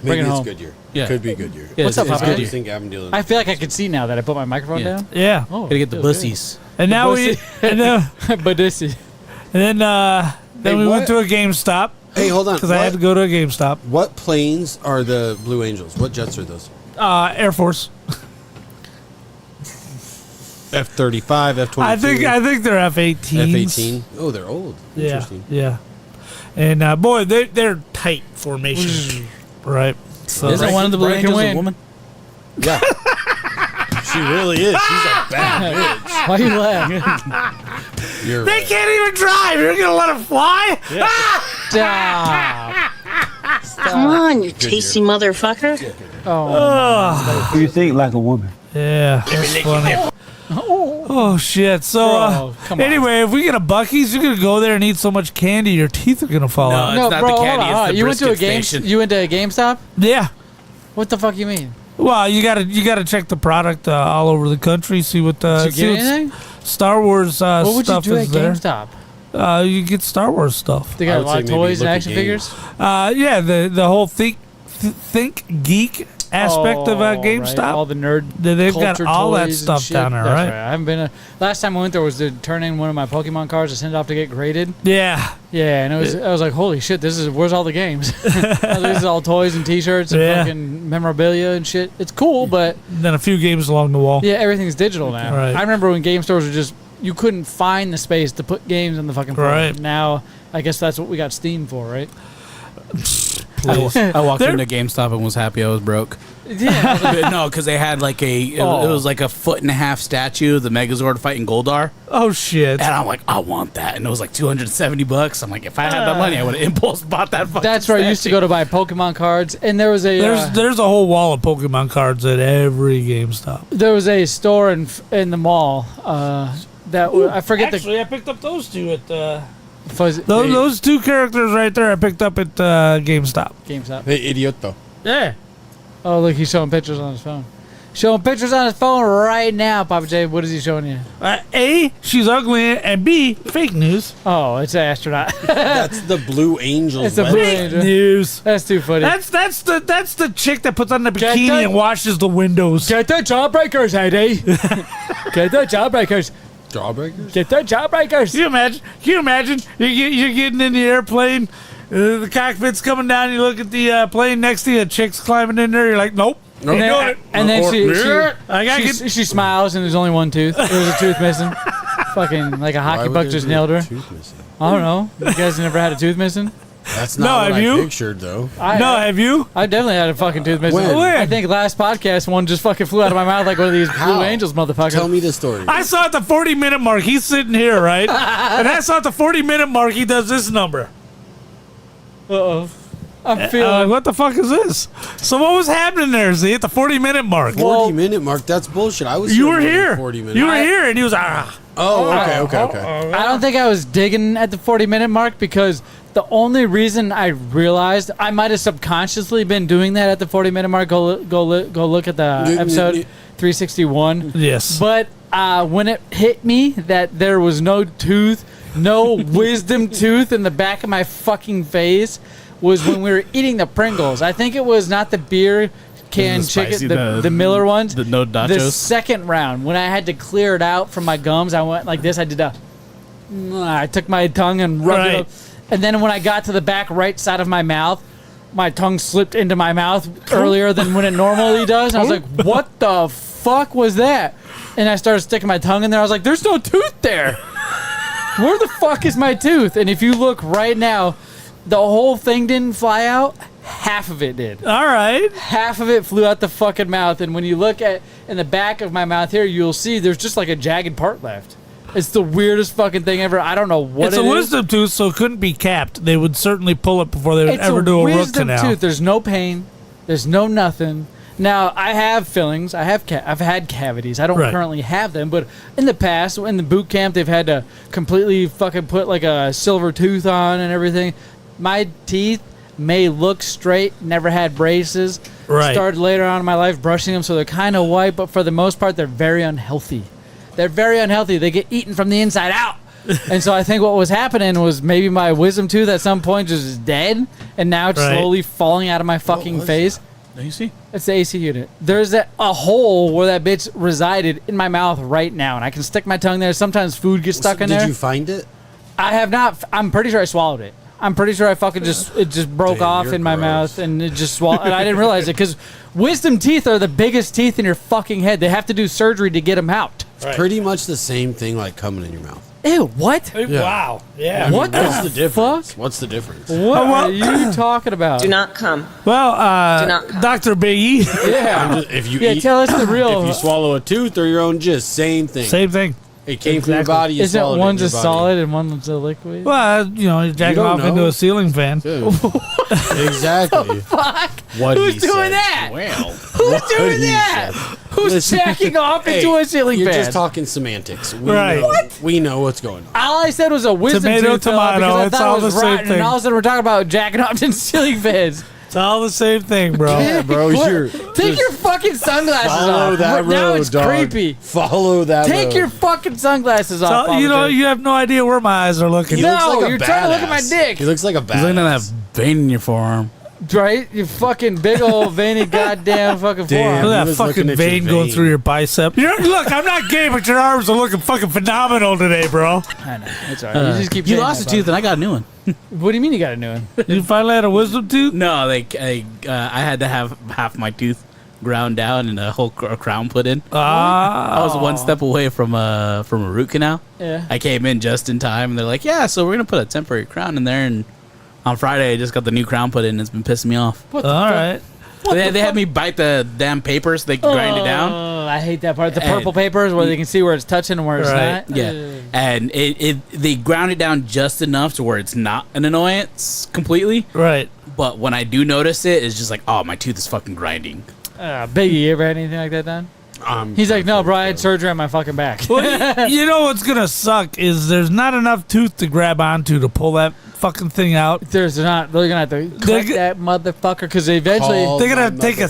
Maybe it it's home. Goodyear. Yeah. Could be Goodyear. Yeah, What's up, it's Papa? I Goodyear. think Avondale. I feel like I can see now that I put my microphone Yeah. down. yeah. Oh, Gotta get the feels good. bussies. And now we, and But this is then Hey, we went what? to a GameStop Hey, hold on. because I had to go to a GameStop. What planes are the Blue Angels? What jets are those? Air Force. F-35, F-22. I think they're F-18s. F-18. Oh, they're old. Yeah, Interesting. yeah. And boy, they're tight formation, right? So Isn't one of the Blue Brian Angels Kills a a woman? Yeah. She really is. She's a bad bitch. Why you laughing? You're they can't even drive. You're gonna let them fly? Stop. Come on, you tasty motherfucker. Oh, Who you think like a woman? Yeah, that's funny. Oh shit! So Bro, come on. anyway, if we get a Buc-ee's, you're gonna go there and eat so much candy, your teeth are gonna fall No. out. no, not bro, the hold candy, on, it's hold on. the You went to a brisket game. station. You went to a GameStop. Yeah. What the fuck you mean? Well, you gotta check the product all over the country. See what Did you get anything? Star Wars What would you stuff do at is there. GameStop? You get Star Wars stuff. They I got a would lot say of maybe toys and look at action games. figures. Yeah, the whole think geek aspect of Right. GameStop. All the nerd. They've got culture all that toys and stuff shit. down there, That's right? I haven't been. Last time I went there was to turn in one of my Pokemon cards to send it off to get graded. Yeah. Yeah, and I was like, holy shit, where's all the games? This is all toys and T-shirts and Yeah. fucking memorabilia and shit. It's cool, but Then a few games along the wall. yeah, everything's digital now. Right. I remember when game stores were just you couldn't find the space to put games on the fucking floor. Right. Now, I guess that's what we got Steam for, right? I walked They're- into GameStop and was happy I was broke. Yeah. No, because they had like it was like a 1.5 foot statue of the Megazord fighting Goldar. Oh shit. And I'm like, I want that. And it was like $270. I'm like, if I had that money, I would have impulse bought that fucking That's where I used to go to buy Pokemon cards, and there was a There's a whole wall of Pokemon cards at every GameStop. there was a store in the mall I forget Actually, I picked up those two at fuzzy those two characters right there. I picked up at GameStop. GameStop. Hey, idioto. Yeah. Oh, look, he's showing pictures on his phone. Showing pictures on his phone right now, Papa J. What is he showing you? A, she's ugly, and B, fake news. Oh, it's an astronaut. That's the Blue Angels. It's a website. Blue Fake Angel. news. That's too funny. That's the chick that puts on the Get bikini that- and washes the windows. Get the jawbreakers, Eddie. Get the jawbreakers. Jawbreakers? Get the jawbreakers. Can you imagine? You're getting in the airplane, the cockpit's coming down. You look at the plane next to you, a chick's climbing in there. You're like, nope. And Ain't then, doing it. and then I gotta get. she smiles and there's only one tooth. There was a tooth missing. Fucking like a Why hockey would puck there just be a nailed her. tooth missing? I don't know. You guys never had a tooth missing? That's No, not what have I you? pictured, though. Have you? I definitely had a fucking tooth missing. When? I think last podcast one just fucking flew out of my mouth like one of these How? Blue Angels motherfuckers. Tell me the story. I saw at the 40-minute mark. He's sitting here, right? And I saw at the 40-minute mark. He does this number. Uh-oh. I'm feeling... What the fuck is this? So what was happening there? Z, at the 40-minute mark? 40-minute mark? That's bullshit. I was You here were more than here. 40 minutes. You were here, and he was Oh, okay. I don't think I was digging at the 40-minute mark because the only reason I realized I might have subconsciously been doing that at the 40-minute mark. Go look at the episode 361. Yes. But when it hit me that there was no tooth, no wisdom tooth in the back of my fucking face was when we were eating the Pringles. I think it was not the beer can The spicy, chicken, the Miller ones. the no nachos? The second round, when I had to clear it out from my gums, I went like this. I took my tongue and rubbed it up. And then when I got to the back right side of my mouth, my tongue slipped into my mouth earlier than when it normally does. And I was like, what the fuck was that? And I started sticking my tongue in there. I was like, there's no tooth there. Where the fuck is my tooth? And if you look right now, the whole thing didn't fly out. Half of it did. All right. Half of it flew out the fucking mouth. And when you look at in the back of my mouth here, you'll see there's just like a jagged part left. It's the weirdest fucking thing ever. I don't know what It's it a is. wisdom tooth, so it couldn't be capped. They would certainly pull it before they would It's ever a do a root wisdom canal. tooth. There's no pain. There's no nothing. Now, I have fillings. I've had cavities. I don't currently have them, but in the past, in the boot camp, they've had to completely fucking put like a silver tooth on and everything. My teeth may look straight, never had braces. Right. Started later on in my life brushing them, so they're kind of white, but for the most part, they're very unhealthy. They're very unhealthy. They get eaten from the inside out. And so I think what was happening was maybe my wisdom tooth at some point just is dead, and now it's slowly falling out of my fucking face. Let me see. It's the AC unit. There's a hole where that bitch resided in my mouth right now, and I can stick my tongue there. Sometimes food gets stuck in there. Did you find it? I have not. I'm pretty sure I swallowed it. I'm pretty sure I fucking just broke off in my mouth, and it just swallowed. And I didn't realize it because wisdom teeth are the biggest teeth in your fucking head. They have to do surgery to get them out. It's pretty much the same thing like coming in your mouth. Ew, what? Yeah. Wow. Yeah. What What's the difference? fuck? What's the difference? What are you talking about? Do not come. Well, Do not come. Dr. Biggie. Yeah. If you Tell us the real. if you swallow a tooth or your own gist, same thing. Same thing. It came from your body. You Isn't swallowed one's it a in your body. solid and one's a liquid? Well, you're jacking don't off know. into a ceiling fan. Dude. Exactly. Fuck. What Who's he doing said. that? Well, Who's doing that? Who's jacking off into a ceiling You're fan? just talking semantics. We Right. Know, What? We know what's going on. All I said was a wisdom Tomato, tooth fella tomato, because I it's thought all it was the same rotten, thing. and all of a sudden we're talking about jacking off into ceiling fans. It's all the same thing, bro. Yeah, bro. Take your fucking sunglasses follow off. that road, Now it's dog. creepy. Follow that road. Take your fucking sunglasses off. So, Papa J. you have no idea where my eyes are looking. He looks No, like a you're trying to look at my badass. dick. He looks like a badass. He's looking at that vein in your forearm. Right? You fucking big old veiny goddamn fucking Damn. forearm. Look He at that was looking fucking at your vein going vein. through your bicep. Look, I'm not gay, but your arms are looking fucking phenomenal today, bro. I know. It's all right. You just keep You saying lost a that, tooth and I got a new one. Bobby. What do you mean you got a new one? You finally had a wisdom tooth? No, I had to have half my tooth ground down and a whole crown put in. I was one step away from a root canal. Yeah. I came in just in time, and they're like, "Yeah, so we're gonna put a temporary crown in there." And on Friday, I just got the new crown put in. And it's been pissing me off. What the All fuck? right. They had me bite the damn paper so they could grind it down. Oh, I hate that part. The And- purple papers where they can see where it's touching and where it's Right. not. Yeah, and they ground it down just enough to where it's not an annoyance completely. Right. But when I do notice it, it's just like, oh, my tooth is fucking grinding. Biggie, you ever had anything like that done? He's like, no, bro, I had surgery on my fucking back. Well, you know what's going to suck is there's not enough tooth to grab onto to pull that fucking thing out. There's not. They're gonna have to click that motherfucker because eventually Call They're going to my have to take a mother.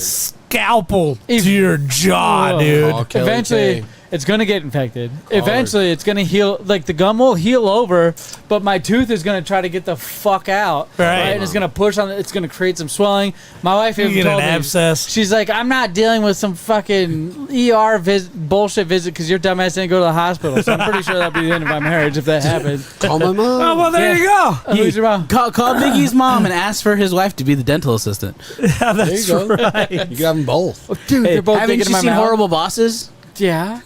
scalpel to your jaw, Oh. dude. Call Kelly eventually K. it's gonna get infected. Eventually it's gonna heal. Like the gum will heal over, but my tooth is gonna try to get the fuck out. Right. And it's gonna push on. It's gonna create some swelling. My wife You even get an told me. abscess. She's like, I'm not dealing with some fucking ER bullshit visit because your dumbass didn't go to the hospital. So I'm pretty sure that'll be the end of my marriage if that happens. Call my mom. Oh, well, there you go. Who's your mom? Call Biggie's mom and ask for his wife to be the dental assistant. Yeah, There that's you go. right. You can have them both. Dude, they're both Haven't thinking you in my seen mouth. Horrible Bosses? Yeah.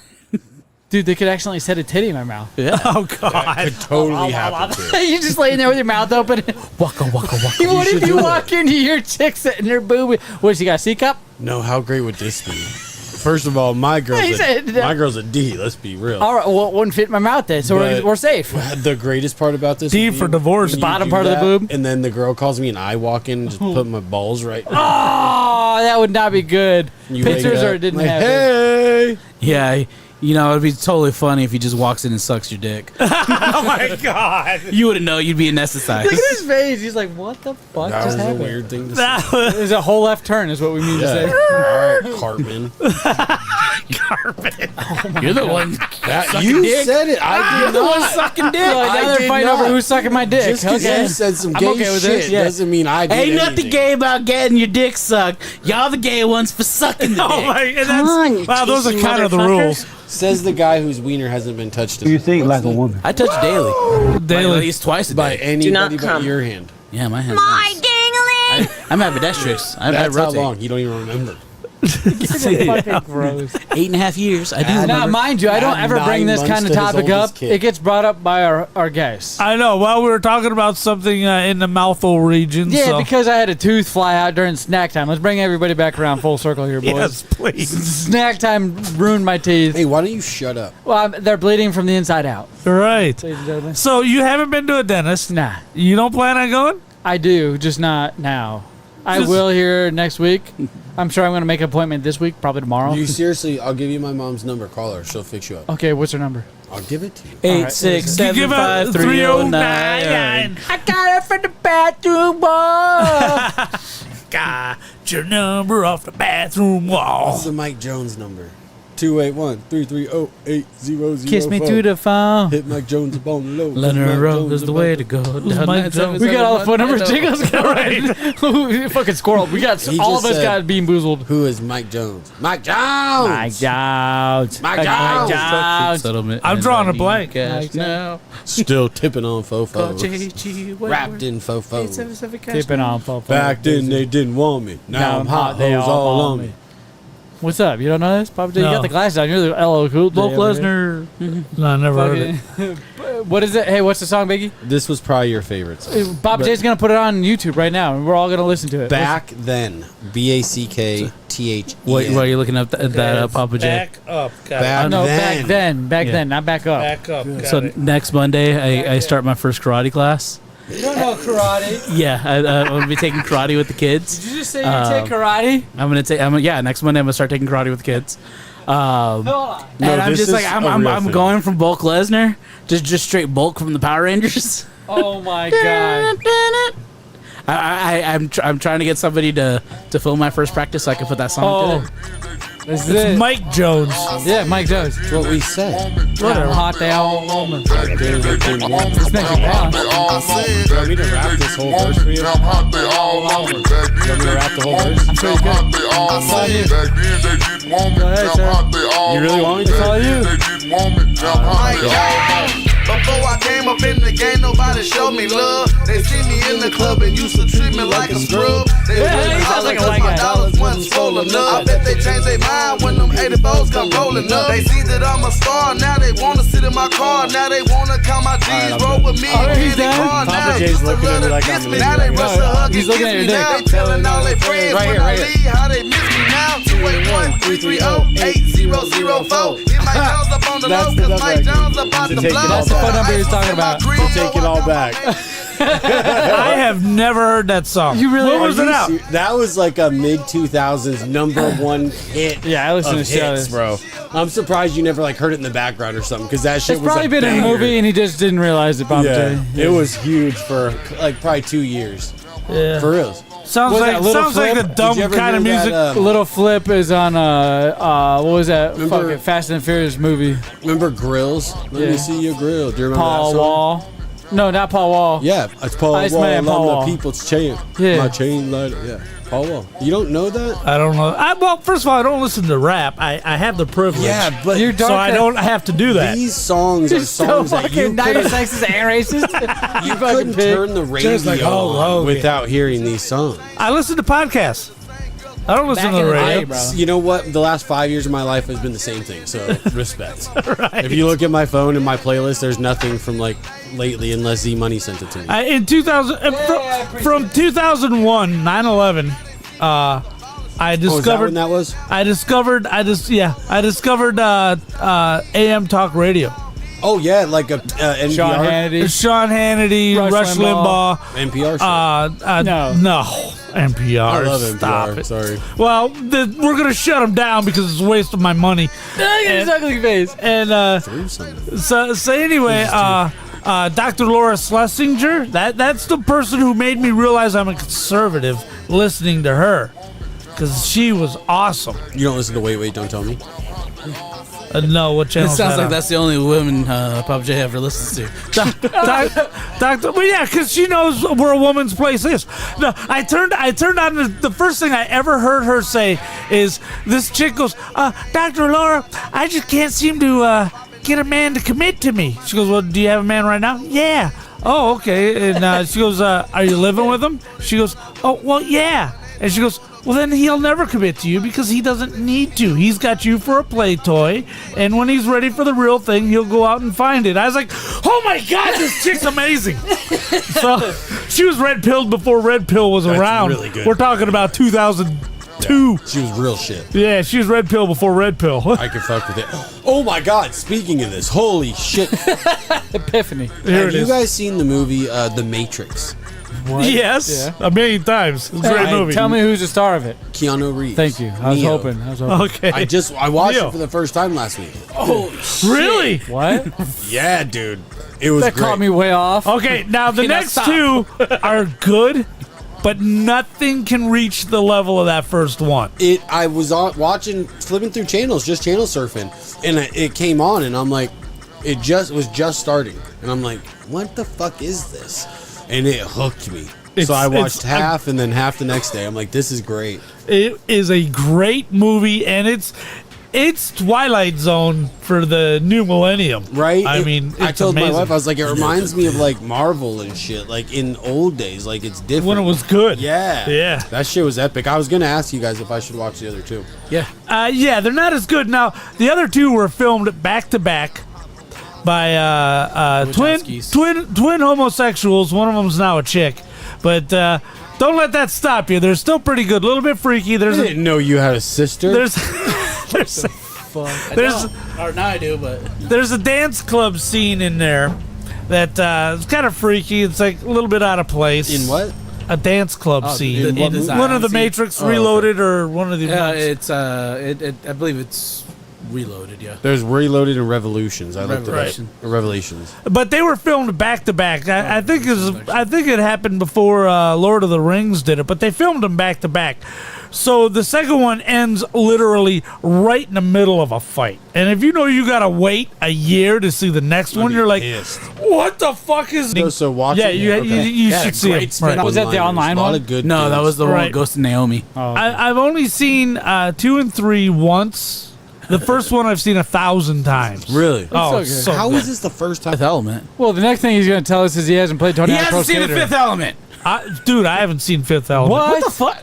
Dude, they could accidentally set a titty in my mouth. Oh, God. Could totally happen to. You're just laying there with your mouth open. Waka waka waka. What if should you do walk into your chick sitting there booby? What, she got a C cup? No, how great would this be? First of all, my He said- girl's a D. Let's be real. All right, well, it wouldn't fit in my mouth then, so But- we're safe. The greatest part about this D would be for divorce. when you Bottom do part of the that, boob? and then the girl calls me and I walk in and just put my balls right. Oh, that would not be good. You wake Pictures up, or it didn't like, happen. Hey, Yeah, you know, it'd be totally funny if he just walks in and sucks your dick. Oh, my God. You wouldn't know. You'd be anesthetized. Look at his face. He's like, what the fuck that was just a happened? weird thing to say. That was There's a whole left turn is what we mean to Yeah. say. All right, Cartman. You're the one. That, you dick. said it. I did the one not. sucking dick. Look, now I they're did fighting not. over who's sucking my dick. Just because Okay. you said some I'm gay okay with shit this, yeah. doesn't mean I did Ain't nothing anything. gay about getting your dick sucked. Y'all the gay ones for sucking the Oh, dick. my. And Come on, you wow, those are tasty kind of the motherfucker. rules. Says the guy whose wiener hasn't been touched. You think like a woman. I touch daily. At Daily. least twice a by day. anybody but come. your hand. Yeah, my hands. My nice. dingling! I'm ambidextrous. I That's how rotate. long. You don't even remember. Fucking gross. 8.5 years. I do Add- Now, remember. mind you, I don't Add ever bring 9 this months kind of to his topic up. oldest kid. It gets brought up by our guests. I know. Well, we were talking about something in the mouthful region. Yeah, so. because I had a tooth fly out during snack time. Let's bring everybody back around full circle here, boys. Yes, please. Snack time ruined my teeth. Hey, why don't you shut up? Well, they're bleeding from the inside out, Right. ladies and gentlemen. So you haven't been to a dentist? Nah, You don't plan on going? I do, just not now. I Just- will here next week. I'm sure I'm going to make an appointment this week, probably tomorrow. You seriously? I'll give you my mom's number. Call her. She'll fix you up. Okay, what's her number? I'll give it to you. 8675309. I got it from the bathroom wall. got your number off the bathroom wall. What's the Mike Jones number? 281-330-8004. Kiss me through the phone. Hit Mike Jones up on the low. Leonard Road is the way to go. Mike Jones? We got all the phone numbers. Jingles right. Fucking squirrel. We got He all of just us said- got bean boozled. Who is Mike Jones? Mike Jones! Mike Jones. Mike Jones. Settlement. I'm drawing a blank. Cash now. Still tipping on fofos. JG, Wrapped in fofos. Tipping on phone. Back then they didn't want me. Now I'm hot. They Hoes all on me. What's up? You don't know this? Pappa J, you No. got the glasses on. You're the LL Cool J Brock over here. Lesnar. No, I never heard it. What is it? Hey, what's the song, Biggie? This was probably your favorites. Pappa J's going to put it on YouTube right now, and we're all going to listen to it. Back then. BACKTHEN. Wait, why are you looking up that Pappa J? Back up. Got Back it. No, then. back Yeah. then, not back up. Back up. Got So it. next Monday, I start my first karate class. You don't know karate. Yeah, I'm gonna be taking karate with the kids. Did you just say you take karate? I'm gonna take. Next Monday I'm gonna start taking karate with the kids. Hold on. No, And I'm this just is like a I'm real thing. going from Bulk Lesnar, just straight Bulk from the Power Rangers. Oh my god. I'm trying to get somebody to film my first practice so I can put that song together. This is It's it. Mike Jones. Yeah, Mike Jones. That's what we said. Whatever. Hot they all woman. This makes me proud. You want me to rap this whole verse for you? You want me to rap the whole verse? I'm sure you could. Go ahead, sir. You really want me to? It's all you. Before I came up in the game, nobody showed me love. They see me in the club and used to treat me like a scrub. They he sounds like a white my guy. dollars wasn't swollen up. I bet they changed their mind when them 84s come rolling up. They see that I'm a star, now they wanna sit in my car. Now they wanna count my G's, roll with me, he's candy done? car. Now Pappa they J's used to looking at love me to like kiss I'm me. an Now they idiot. rush to hug He's and kiss looking at me your now. dick. They telling all their friends Right when here, I right here. leave how they miss me now. 281-330-8004. Hit Mike Jones up on the That's low, the cause number Mike I Jones gave you. about To to take it blow. all That's the phone back. number he was talking about. To take it all back. I have never heard that song. You really- When was it out? That was like a mid-2000s #1 hit. Yeah, I listened of to shows. hits, bro. I'm surprised you never like heard it in the background or something, because that shit It's was probably a been in a banger. movie and he just didn't realize it, Pappa Yeah, J. it was huge for like probably 2 years. Yeah. For real. Sounds Was like that Little sounds like Flip? the dumb Did you ever kind of hear music. that, Little Flip is on what was that? Remember- Fucking Fast and Furious movie. Remember Grills? Let Yeah. me see your grill. Do you remember Paul that song? Wall. No, not Paul Wall. Yeah, it's Paul Iceman Wall. I'm Paul Wall. the people's champ. Yeah. My chain lighter. Yeah, Paul Wall. You don't know that? I don't know. Well, first of all, I don't listen to rap. I have the privilege. Yeah, but You're so I don't have to do that. these songs are You're so songs that you fucking not even couldn't, sexist and racist. you fucking couldn't pig. turn the radio Just like Hulk on Hogan. without hearing these songs. I listen to podcasts. I don't listen Back to in the the radio. day, bro. You know what? The last 5 years of my life has been the same thing. So respect. If you look at my phone and my playlist, there's nothing from like lately unless Zmunny sent it to me. In 2000, from 2001, 9/11, I Oh, is that discovered. when that was? I discovered AM talk radio. Oh yeah, like a NPR. Sean Hannity. Sean Hannity, Rush Rush Limbaugh. NPR show. No, NPR. I love Stop NPR. it. Sorry. Well, we're gonna shut them down because it's a waste of my money. Look at his ugly face. And Through something. so anyway, Dr. Laura Schlesinger. That's the person who made me realize I'm a conservative. Listening to her, because she was awesome. You don't listen to Wait, Don't Tell Me? No, what channel? It sounds like that's the only woman Pappa J ever listens to. Doctor. Well, yeah, because she knows where a woman's place is. No, I turned on the first thing I ever heard her say is this chick goes, Dr. Laura, I just can't seem to get a man to commit to me. She goes, well, do you have a man right now? Yeah. Oh, okay. And she goes, are you living with him? She goes, oh, well, yeah. And she goes, well, then he'll never commit to you because he doesn't need to. He's got you for a play toy, and when he's ready for the real thing, he'll go out and find it. I was like, oh my God, this chick's amazing. So she was red-pilled before Red Pill was around. really good. We're talking about 2002. She was real shit. Yeah, she was Red Pill before Red Pill. I could fuck with it. Oh my God! Speaking of this, holy shit! Epiphany. Here Have it you is. guys seen the movie The Matrix? Yes, a million times. It's a great movie. Tell me who's the star of it. Keanu Reeves. Thank you. I was Neo. hoping. Okay. I watched it for the first time last week. Oh, really? What? Yeah, dude. It was That great. caught me way off. Okay, now the Okay, now next stop. two are good, but nothing can reach the level of that first one. I was flipping through channels, just channel surfing, and it came on, and I'm like, it was just starting, and I'm like, what the fuck is this? And it hooked me. So I watched half, and then half the next day. I'm like, this is great. It is a great movie, and it's Twilight Zone for the new millennium, right? I mean, I it's told amazing. my wife, I was like, it reminds me of like Marvel and shit, like in old days, like it's different when it was good. Yeah, that shit was epic. I was gonna ask you guys if I should watch the other two. Yeah, yeah, they're not as good. Now the other two were filmed back to back by twin homosexuals. One of them's now a chick, but don't let that stop you. They're still pretty good. A little bit freaky. I didn't know you had a sister. There's now I do, but there's a dance club scene in there that is kind of freaky. It's like a little bit out of place. In what? A dance club scene. In One of the Matrix Reloaded or one of the. It's I believe it's Reloaded. Yeah. There's Reloaded and Revolutions. I looked at Revolution. it. Revelations. But they were filmed back to back. I think it happened before Lord of the Rings did it, but they filmed them back to back. So the second one ends literally right in the middle of a fight. And if you know you gotta wait a year to see the next one, you're like, what the fuck is this? So watch it. You should see it. Right. Was that the online one? No, that was the one Right. with Ghost of Naomi. Oh, okay. I've only seen 2 and 3 once. The first one I've seen 1,000 times. Really? Oh, so good. so How good. is this the first time? Fifth Element. Well, the next thing he's going to tell us is he hasn't played Tony He Hawk Pro hasn't seen Skater. the Fifth Element. Dude, I haven't seen Fifth Element. What? The fuck?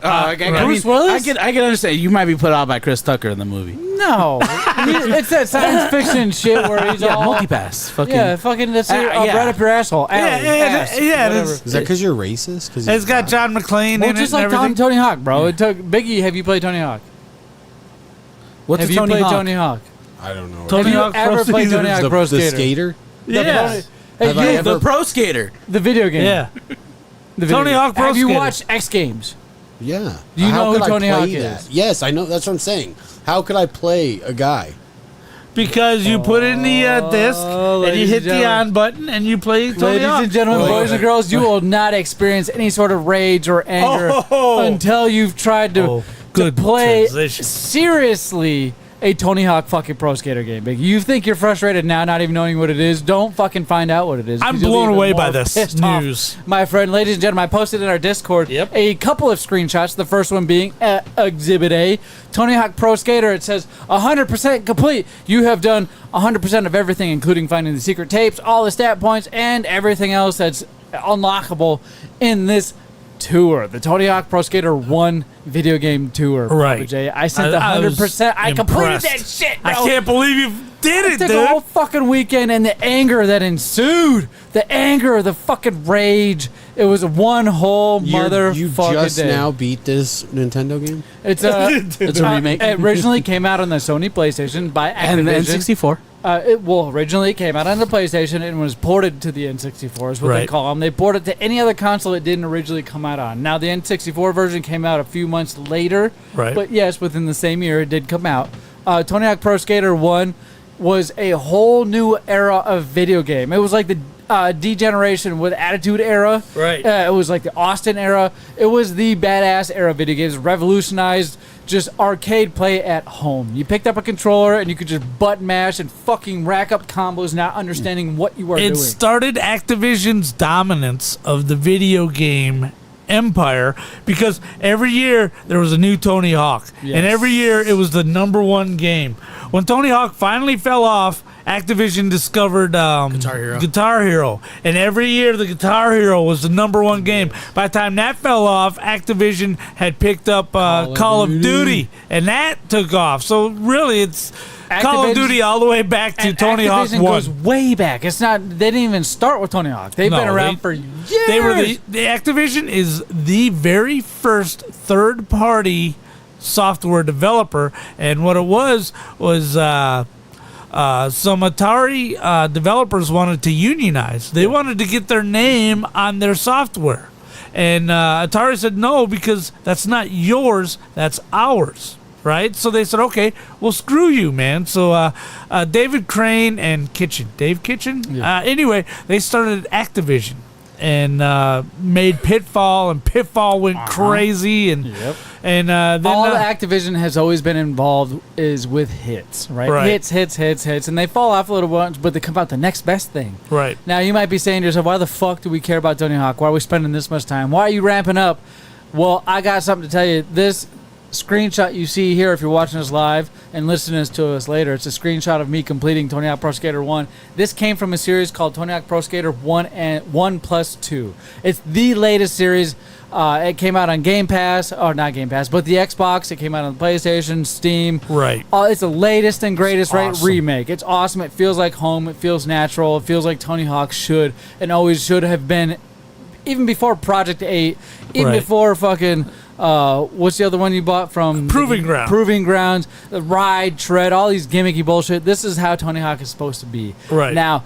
Bruce Willis? I can understand. You might be put out by Chris Tucker in the movie. No. It's that science fiction shit where he's all... multipass. Fucking. Yeah, fucking that's it. yeah. Right up your asshole. Alley, ass, yeah, it whatever. is. Is that because you're racist? Cause It's got John McClane Well, in just it and like everything. Tony Hawk, bro. It took Biggie. Have you played Tony Hawk? What's Have a you Tony played Hawk? Tony Hawk? I don't know. Tony Have you Hawk Pro ever played Skater. Tony Hawk the, Pro the Skater? skater? Yes. Hey, Have I you, ever- The Pro Skater. the video game. Yeah. The video Tony game. Hawk Pro Have you Skater. watched X Games? Yeah. Do you How know who could I Tony play Hawk that? is? Yes, I know. That's what I'm saying. How could I play a guy? Because you put in the disc and you ladies hit and the gentlemen. on button and you play Tony Ladies Hawk. and gentlemen, Wait, boys and girls, you will not experience any sort of rage or anger until you've tried to good play transition. seriously a Tony Hawk fucking Pro Skater game. Big. You think you're frustrated now, not even knowing what it is? Don't fucking find out what it is. I'm 'cause you'll be blown even away more by this pissed off. news. My friend, ladies and gentlemen, I posted in our Discord a couple of screenshots. The first one being Exhibit A, Tony Hawk Pro Skater. It says 100% complete. You have done 100% of everything, including finding the secret tapes, all the stat points, and everything else that's unlockable in this tour. The Tony Hawk Pro Skater 1 video game tour. Right. Pappa J. I sent the I was 100%. I completed that impressed. shit. I bro. can't believe you did It it, took dude. a whole fucking weekend, and the anger that ensued, the anger, the fucking rage. It was one whole You motherfucking just day. now beat this Nintendo game? It's It's a remake. It originally came out on the Sony PlayStation by And the Activision. N64. Originally it came out on the PlayStation and was ported to the N64 is what they Right. call them. They ported to any other console it didn't originally come out on. Now the N64 version came out a few months later, Right. but yes, within the same year it did come out. Tony Hawk Pro Skater 1 was a whole new era of video game. It was like the Degeneration with Attitude era. Right. It was like the Austin era. It was the badass era of video games. Revolutionized just arcade play at home. You picked up a controller and you could just button mash and fucking rack up combos, not understanding what you were It doing. started Activision's dominance of the video game empire because every year there was a new Tony Hawk. Yes. And every year it was the #1 game. When Tony Hawk finally fell off, Activision discovered Guitar Hero. And every year the Guitar Hero was the #1 game. By the time that fell off, Activision had picked up Call of Duty. And that took off. So really it's Call of Duty all the way back to and Tony Hawk Activision 1. goes way back. It's not. They didn't even start with Tony Hawk. They've been around for years. They were the Activision is the very first third-party software developer, and what it was some Atari developers wanted to unionize. They wanted to get their name on their software. And Atari said, no, because that's not yours, that's ours. Right? So they said, okay, well, screw you, man. So David Crane and Dave Kitchen? Yeah. Anyway, they started Activision and made Pitfall, and Pitfall went crazy. And then all Activision has always been involved is with hits, right? Hits. And they fall off a little bit, but they come out the next best thing. Right. Now, you might be saying to yourself, why the fuck do we care about Tony Hawk? Why are we spending this much time? Why are you ramping up? Well, I got something to tell you. This screenshot you see here, if you're watching us live and listening to us later, it's a screenshot of me completing Tony Hawk Pro Skater 1. This came from a series called Tony Hawk Pro Skater 1 and 1+2. It's the latest series. It came out on Game Pass, or not Game Pass, but the Xbox. It came out on the PlayStation, Steam. Right. It's the latest and greatest, awesome. remake. It's awesome. It feels like home. It feels natural. It feels like Tony Hawk should and always should have been, even before Project 8, even before fucking... what's the other one you bought from? Proving Ground. Proving Grounds, the Ride, Tread, all these gimmicky bullshit. This is how Tony Hawk is supposed to be. Right. Now,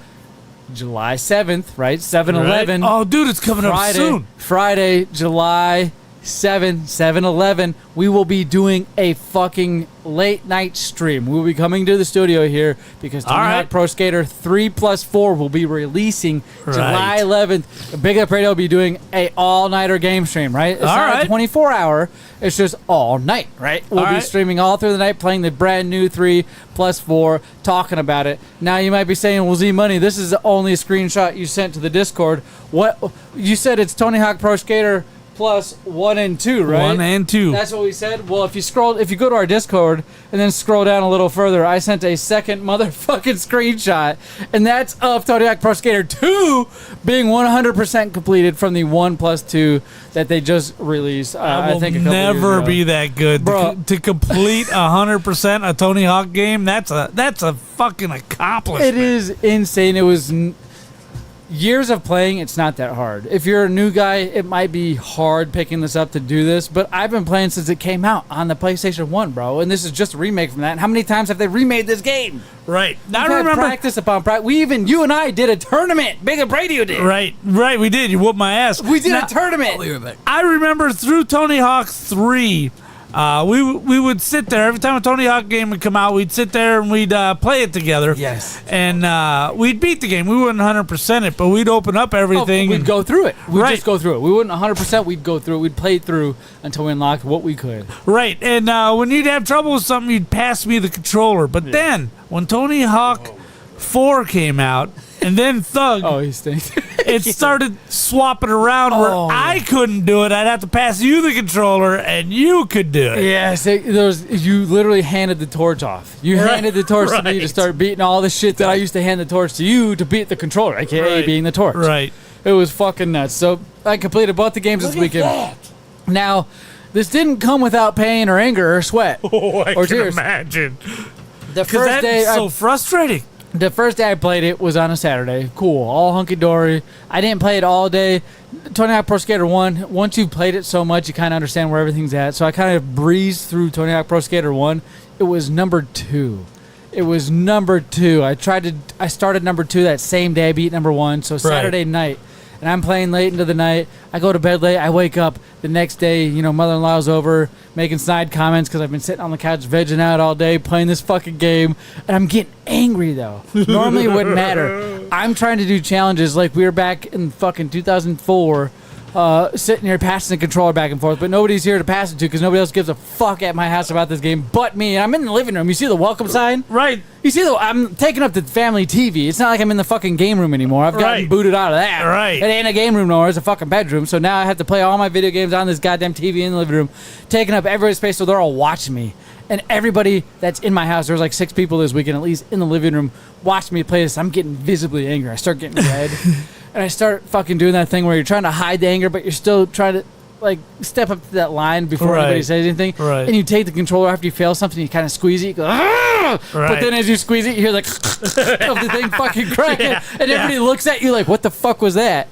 July 7th, right? 7-11. Oh, dude, it's coming up soon. Friday, July 7, 7-11, we will be doing a fucking late night stream. We will be coming to the studio here because Tony Hawk Pro Skater 3+4 will be releasing July 11th. Big Up Radio will be doing a all-nighter game stream, right? It's not a 24-hour. It's just all night, right? We'll be streaming all through the night, playing the brand new 3+4, talking about it. Now you might be saying, well, Z-Money, this is the only screenshot you sent to the Discord. What you said it's Tony Hawk Pro Skater plus 1 and 2, right? 1 and 2. That's what we said. Well, if you go to our Discord and then scroll down a little further, I sent a second motherfucking screenshot, and that's of Tony Hawk Pro Skater 2 being 100% completed from the 1+2 that they just released. I think a couple years ago. Never be that good, bro. To complete 100% a Tony Hawk game. That's a fucking accomplishment. It is insane. It was. Years of playing, it's not that hard. If you're a new guy, it might be hard picking this up to do this, but I've been playing since it came out on the PlayStation 1, bro, and this is just a remake from that. And how many times have they remade this game? Right. I remember practice upon practice. You and I did a tournament. Big Up Radio did. Right, we did. You whooped my ass. We did a tournament. I remember through Tony Hawk 3, we would sit there every time a Tony Hawk game would come out. We'd sit there and we'd play it together. Yes, and we'd beat the game. We wouldn't 100% it, but we'd open up everything. We'd go through it. We'd just go through it. We wouldn't 100%. We'd go through it. We'd play through until we unlocked what we could. Right, and when you'd have trouble with something, you'd pass me the controller. But then when Tony Hawk 4 came out, and then Thug, he stinks. It started swapping around where I couldn't do it. I'd have to pass you the controller, and you could do it. Yes, you literally handed the torch off. You handed the torch to me to start beating all the shit that I used to hand the torch to you to beat the controller, aka being the torch. Right. It was fucking nuts. So I completed both the games this weekend. Now, this didn't come without pain or anger or sweat or can tears. Imagine. The first day, so frustrating. The first day I played it was on a Saturday. Cool, all hunky-dory. I didn't play it all day. Tony Hawk Pro Skater 1, once you've played it so much, you kind of understand where everything's at. So I kind of breezed through Tony Hawk Pro Skater 1. It was number 2. I started number 2 that same day. I beat number 1. So Saturday night. And I'm playing late into the night. I go to bed late. I wake up the next day. Mother-in-law's over making snide comments because I've been sitting on the couch vegging out all day playing this fucking game. And I'm getting angry, though. Normally it wouldn't matter. I'm trying to do challenges like we were back in fucking 2004, sitting here passing the controller back and forth. But nobody's here to pass it to because nobody else gives a fuck at my house about this game but me. And I'm in the living room. You see the welcome sign? Right. You see, I'm taking up the family TV. It's not like I'm in the fucking game room anymore. I've gotten booted out of that. Right. It ain't a game room no more. It's a fucking bedroom. So now I have to play all my video games on this goddamn TV in the living room, taking up everybody's space so they're all watching me. And everybody that's in my house, there was like 6 people this weekend, at least in the living room, watching me play this. I'm getting visibly angry. I start getting red. And I start fucking doing that thing where you're trying to hide the anger, but you're still trying to step up to that line before anybody says anything. Right. And you take the controller after you fail something, you kind of squeeze it, you go, but then as you squeeze it, you hear of the thing fucking cracking, and everybody looks at you like, what the fuck was that?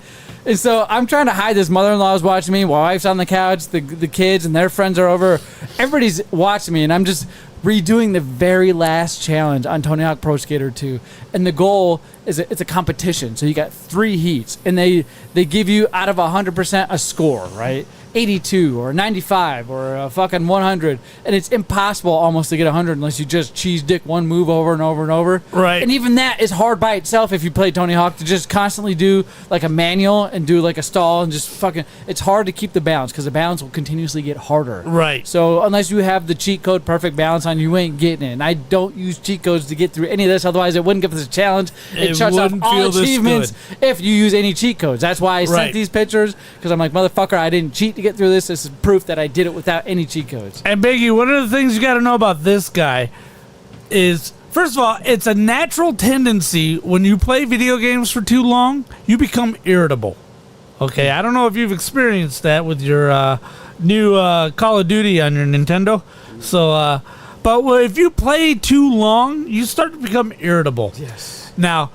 And so I'm trying to hide this. Mother-in-law's watching me. My wife's on the couch. The kids and their friends are over. Everybody's watching me, and I'm just redoing the very last challenge on Tony Hawk Pro Skater 2. And the goal is it's a competition. So you got 3 heats, and they give you out of 100% a score, right? 82 or 95 or a fucking 100, and it's impossible almost to get 100 unless you just cheese dick one move over and over and over. Right. And even that is hard by itself if you play Tony Hawk, to just constantly do like a manual and do like a stall and just fucking. It's hard to keep the balance because the balance will continuously get harder. Right. So unless you have the cheat code perfect balance on, you ain't getting it. And I don't use cheat codes to get through any of this, otherwise it wouldn't give us a challenge. It shuts off all achievements if you use any cheat codes. That's why I sent these pictures, because I'm like, motherfucker, I didn't cheat to get through this. This is proof that I did it without any cheat codes. And Biggie, one of the things you got to know about this guy is, first of all, it's a natural tendency when you play video games for too long, you become irritable. Okay, I don't know if you've experienced that with your new Call of Duty on your Nintendo. So, but if you play too long, you start to become irritable. Yes. Now,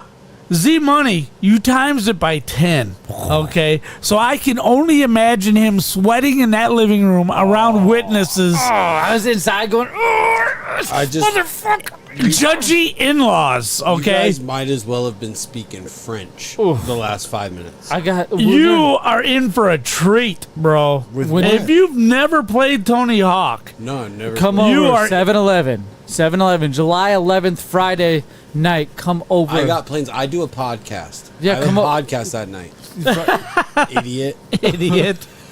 Zmunny, you times it by 10. Okay, so I can only imagine him sweating in that living room around witnesses. I was inside going, motherfucker. Judgy in-laws, okay? You guys might as well have been speaking French the last 5 minutes. You are in for a treat, bro. If you've never played Tony Hawk, no, never. Come over, 7-Eleven. 7-Eleven, July 11th, Friday night. Come over. I got plans. I do a podcast. Yeah, I have come a on. podcast that night. Idiot.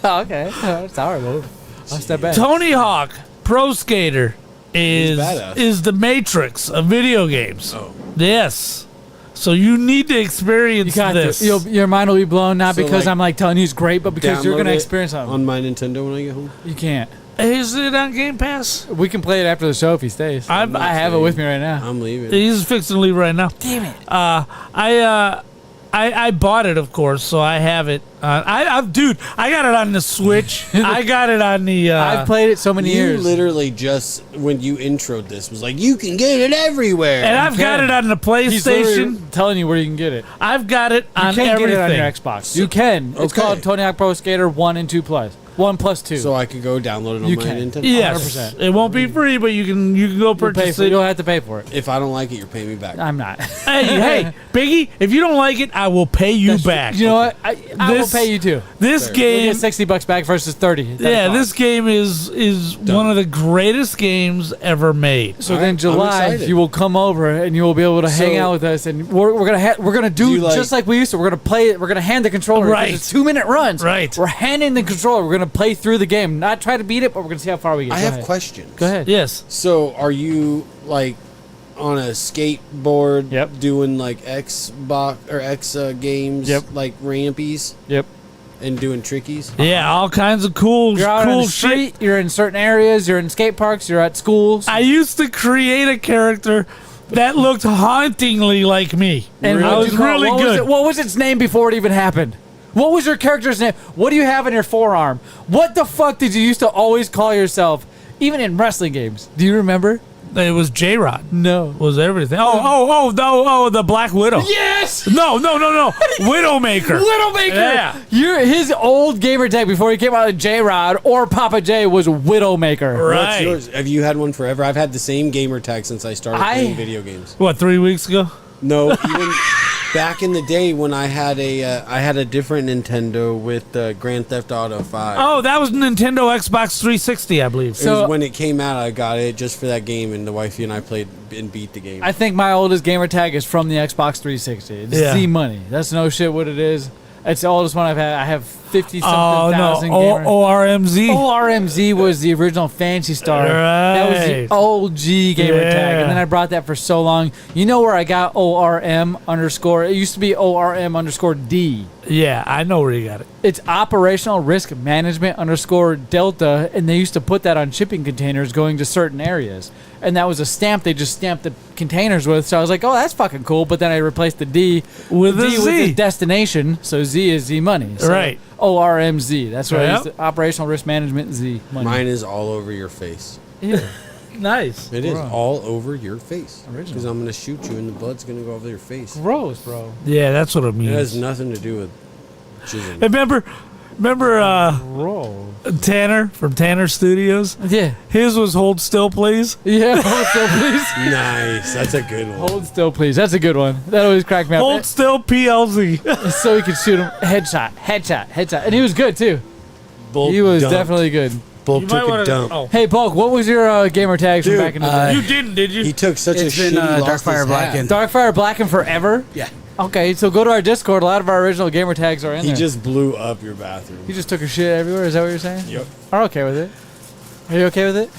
Oh, okay. It's all right, well, I'll step back. Tony Hawk Pro Skater is the Matrix of video games. Oh. Yes. So you need to experience this. Your mind will be blown, not So, because like, I'm like telling you it's great, but because you're Download going to it experience something. on my Nintendo when I get home. You can't. Is it on Game Pass? We can play it after the show if he stays. I have it with me right now. I'm leaving. He's fixing to leave right now. Damn it. I bought it, of course, so I have it. Dude, I got it on the Switch. I got it on the. I've played it so many years. You literally just, when you introed this, was like, you can get it everywhere. And I've got it on the He's PlayStation. telling you where you can get it. I've got it on You can't everything. get it on your Xbox. You can. It's called Tony Hawk Pro Skater 1 and 2 Plus. 1 plus 2. So I could go download it on You my can. Nintendo. Yes, 100%. it won't be free, but you can go purchase it. You'll have to pay for it. If I don't like it, you're paying me back. I'm not. Hey, Biggie, if you don't like it, I will pay you back. You know what? I will pay you too. This You'll game, get $60 back versus 30. yeah, this game is one of the greatest games ever made. So then July, you will come over and you will be able to hang out with us, and we're gonna do just like we used to. We're gonna play it. We're gonna hand the controller. Right. It's 2-minute runs. Right. We're handing the controller. We're gonna play through the game, not try to beat it, but we're gonna see how far we get. I have questions. Go ahead. Yes. So are you like on a skateboard doing like Xbox or X games like rampies? Yep. And doing trickies? Yeah, all kinds of cool You're out on the shit. street, you're in certain areas, you're in skate parks, you're at schools. I used to create a character that looked hauntingly like me. And I was really good. What was its name before it even happened? What was your character's name? What do you have in your forearm? What the fuck did you used to always call yourself, even in wrestling games? Do you remember? It was J-Rod. No. Was everything. Oh, the Black Widow. Yes! No. Widowmaker. Widowmaker! Yeah. His old gamer tag before he came out of J-Rod or Pappa J was Widowmaker. Right. What's yours? Have you had one forever? I've had the same gamer tag since I started playing video games. What, 3 weeks ago? No, even back in the day when I had a different Nintendo with Grand Theft Auto 5. Oh, that was Nintendo Xbox 360, I believe. It was when it came out, I got it just for that game, and the wifey and I played and beat the game. I think my oldest gamer tag is from the Xbox 360. It's Zmunny. That's no shit what it is. It's the oldest one I've had. I have 50-something thousand gamers. ORMZ? ORMZ was the original Fancy Star. That was the OG gamer tag. And then I brought that for so long. You know where I got ORM underscore? It used to be ORM underscore D. Yeah, I know where you got it. It's operational risk management underscore Delta, and they used to put that on shipping containers going to certain areas. And that was a stamp they just stamped the containers with. So I was like, oh, that's fucking cool. But then I replaced the D with the Z. With the destination. So Z is Zmunny. So right. ORMZ. That's what I used to, operational risk management Z money. Mine is all over your face. Yeah. Nice. It is all over your face. Original. Because I'm going to shoot you and the blood's going to go over your face. Gross, bro. Yeah, that's what it means. It has nothing to do with jizzing. Remember, Remember Tanner from Tanner Studios? Yeah. His was Hold Still, Please. Yeah, hold still, please. Nice. That's a good one. Hold still, please. That's a good one. That always cracked me up. Hold Still, PLZ. So he could shoot him. Headshot. And he was good, too. Bulk He was dumped. definitely good. Bulk took a dump. Oh. Hey, Bulk, what was your gamer tags from back in the day? You didn't, did you? He took such It's a been, shit. He lost Darkfire his Blackened. hat. Darkfire Blackened forever? Yeah. Okay, so go to our Discord. A lot of our original gamer tags are in He there. just blew up your bathroom. He just took a shit everywhere. Is that what you're saying? Yep. I'm okay with it. Are you okay with it?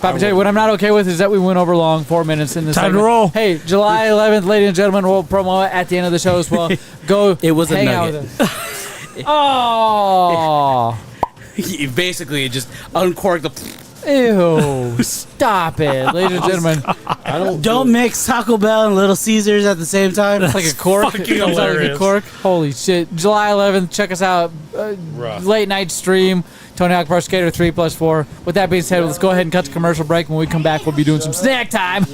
Pappa J, what I'm not okay with is that we went over long, 4 minutes in this Time to segment. roll. Hey, July 11th, ladies and gentlemen, we'll promo it at the end of the show as well. Go It was a hang out nugget. with us. Oh. He basically just uncorked the. Ew. Stop it, ladies and gentlemen. Don't mix Taco Bell and Little Caesars at the same time. It's like a cork. fucking It comes out like a hilarious. cork. Holy shit. July 11th, check us out. Late night stream. Tony Hawk Pro Skater 3+4. With that being said, let's go ahead and cut the commercial break. When we come back, we'll be doing some snack time.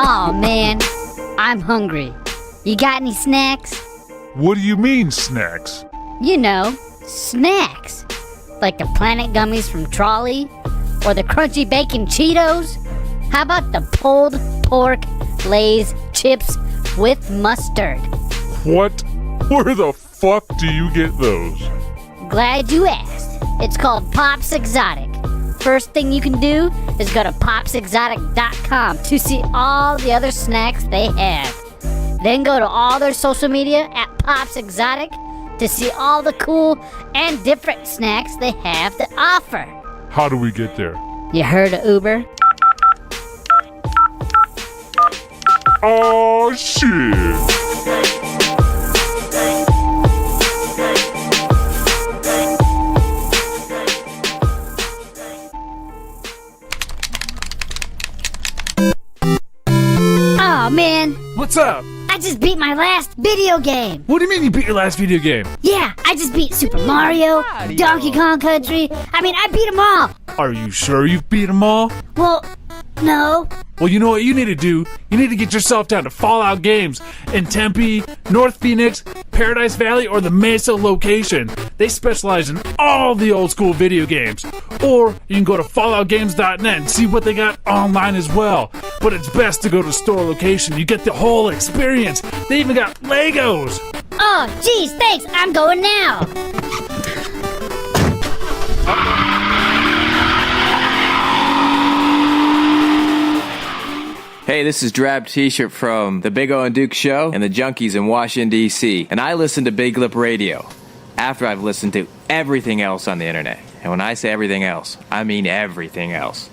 Oh man, I'm hungry. You got any snacks? What do you mean, snacks? You know, snacks. Like the Planet Gummies from Trolley? Or the Crunchy Bacon Cheetos? How about the pulled pork Lay's chips with mustard? What? Where the fuck do you get those? Glad you asked. It's called Pops Exotic. First thing you can do is go to popsexotic.com to see all the other snacks they have. Then go to all their social media at Pops Exotic to see all the cool and different snacks they have to offer. How do we get there? You heard of Uber? Oh, shit. Oh man, What's up? I just beat my last video game. What do you mean you beat your last video game? Yeah, I just beat Super Mario, Donkey Kong Country. I mean, I beat them all. Are you sure you've beat them all? Well, no. Well, you know what you need to do? You need to get yourself down to Fallout Games in Tempe, North Phoenix, Paradise Valley, or the Mesa location. They specialize in all the old school video games. Or you can go to falloutgames.net and see what they got online as well. But it's best to go to store location. You get the whole experience. They even got Legos. Oh, geez, thanks. I'm going now. Hey, this is Drab T-shirt from the Big O and Duke Show and the Junkies in Washington, D.C. And I listen to Big Lip Radio after I've listened to everything else on the internet. And when I say everything else, I mean everything else.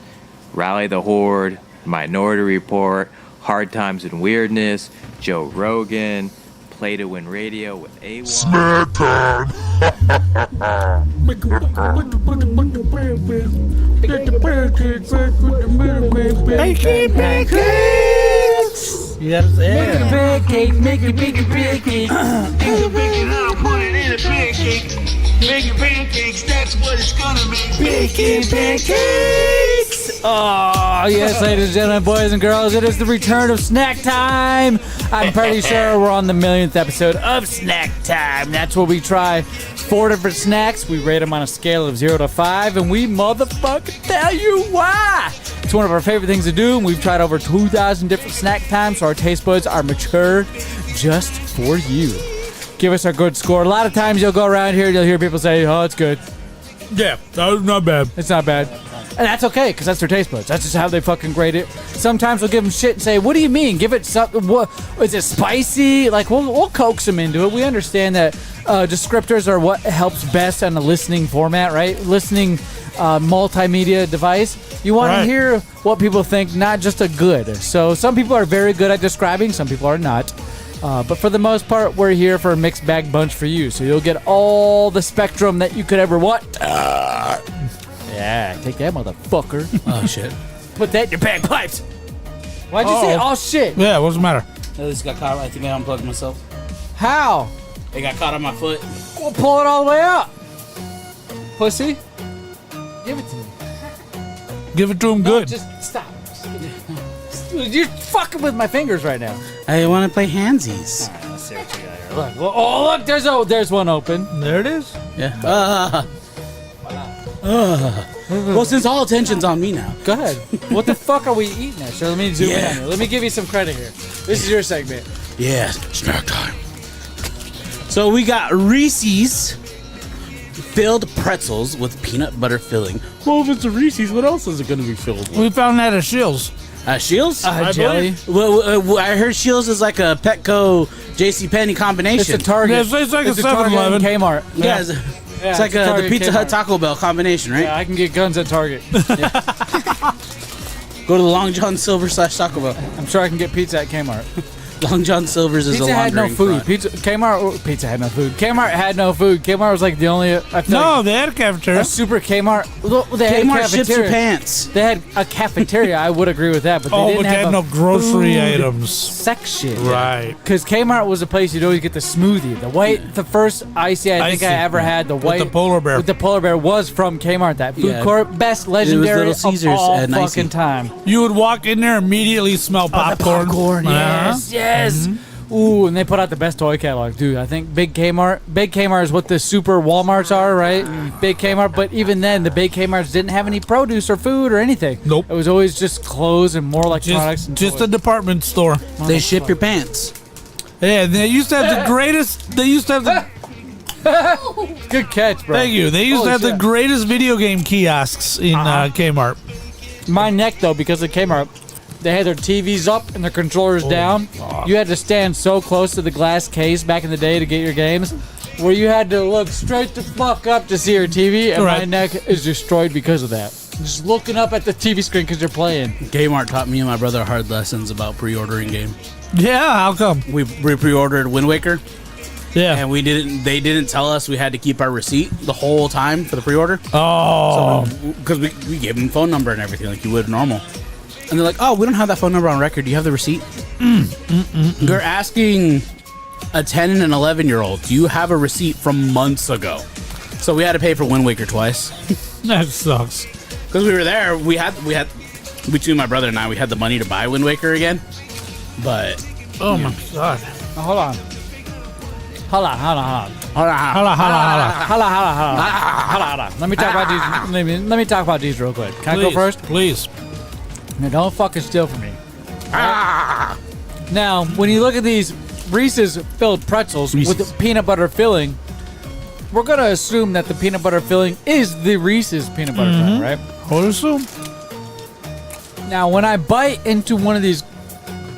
Rally the Horde, Minority Report, Hard Times and Weirdness, Joe Rogan, Play to Win Radio with A1. Snack time. Pancakes. Yes, yeah. Pancake, make it pancake. Make your pancakes, that's what it's gonna be. Baking pancakes. Oh, yes, ladies and gentlemen, boys and girls, it is the return of snack time. I'm pretty sure we're on the millionth episode of snack time. That's where we try 4 different snacks. We rate them on a scale of 0 to 5, and we motherfucking tell you why. It's one of our favorite things to do, and we've tried over 2,000 different snack times, so our taste buds are mature just for you. Give us a good score. A lot of times you'll go around here and you'll hear people say, oh, it's good. Yeah, not bad. It's not bad. And that's okay, because that's their taste buds. That's just how they fucking grade it. Sometimes we'll give them shit and say, what do you mean? Give it something. What, is it spicy? Like, we'll coax them into it. We understand that descriptors are what helps best on a listening format, right? Listening multimedia device. You want to hear what people think, not just a good. So some people are very good at describing. Some people are not. But for the most part, we're here for a mixed bag bunch for you. So you'll get all the spectrum that you could ever want. Yeah, take that, motherfucker. Oh, shit. Put that in your bagpipes. Why'd you say, oh, shit? Yeah, what's the matter? I just got caught. I think I unplugged myself. How? It got caught on my foot. We'll pull it all the way out. pussy. Give it to me. Give it to him No, good. just stop. You're fucking with my fingers right now. I want to play handsies. All right, let's see what you got here. Look. Look. There's one open. There it is. Yeah. Well, since all attention's on me now. Go ahead. What the fuck are we eating at? So let me zoom in on you. Let me give you some credit here. This is your segment. Yeah, snack time. So we got Reese's filled pretzels with peanut butter filling. Well, if it's a Reese's, what else is it going to be filled with? We found that at Shields. Shields? Jelly. Well, I heard Shields is like a Petco JCPenney combination. It's a Target. Yeah, it's like it's a 7-Eleven. Kmart. Yeah, it's like the Pizza Hut Taco Bell combination, right? Yeah, I can get guns at Target. Go to the Long John Silver / Taco Bell. I'm sure I can get pizza at Kmart. Long John Silver's is a Pizza had no laundering food. Pizza had no food. Kmart had no food. Kmart was like the only. They had a cafeteria. A super Kmart. They had Kmart a ships your pants. They had a cafeteria. I would agree with that, but they didn't have no grocery items section. Right. Because Kmart was a place you'd always get the smoothie. The white, the first icy I think I ever had. The white with the polar bear. With the polar bear was from Kmart. That food court, best legendary Little Caesars of all at fucking Nicey. time. You would walk in there, immediately smell popcorn. Yes. Mm-hmm. Ooh, and they put out the best toy catalog, dude. I think Big Kmart is what the super Walmarts are, right? Big Kmart, but even then, the Big Kmarts didn't have any produce or food or anything. Nope. It was always just clothes and more electronics. Just a department store. They ship your pants. Yeah, they used to have the greatest. They used to have the. Good catch, bro. Thank you. They used to have the greatest video game kiosks in Kmart. My neck, though, because of Kmart, they had their TVs up and their controllers down. You had to stand so close to the glass case back in the day to get your games, where you had to look straight the fuck up to see your TV, and my neck is destroyed because of that. Just looking up at the TV screen because you're playing. Kmart taught me and my brother hard lessons about pre-ordering games. Yeah, how come? We pre-ordered Wind Waker. Yeah. And they didn't tell us we had to keep our receipt the whole time for the pre-order. Oh. Because we gave them phone number and everything like you would normal. And they're like, oh, we don't have that phone number on record. Do you have the receipt? They're asking a 10 and an 11-year-old, do you have a receipt from months ago? So we had to pay for Wind Waker twice. That sucks. Because we were there, we had between my brother and I, we had the money to buy Wind Waker again. But oh my god. Hold on. Let me talk about these. Let me talk about these real quick. Can I go first? Please. Now, don't fucking steal from me. Now, when you look at these Reese's filled pretzels with the peanut butter filling, we're gonna assume that the peanut butter filling is the Reese's peanut butter filling, right? I would assume. Now, when I bite into one of these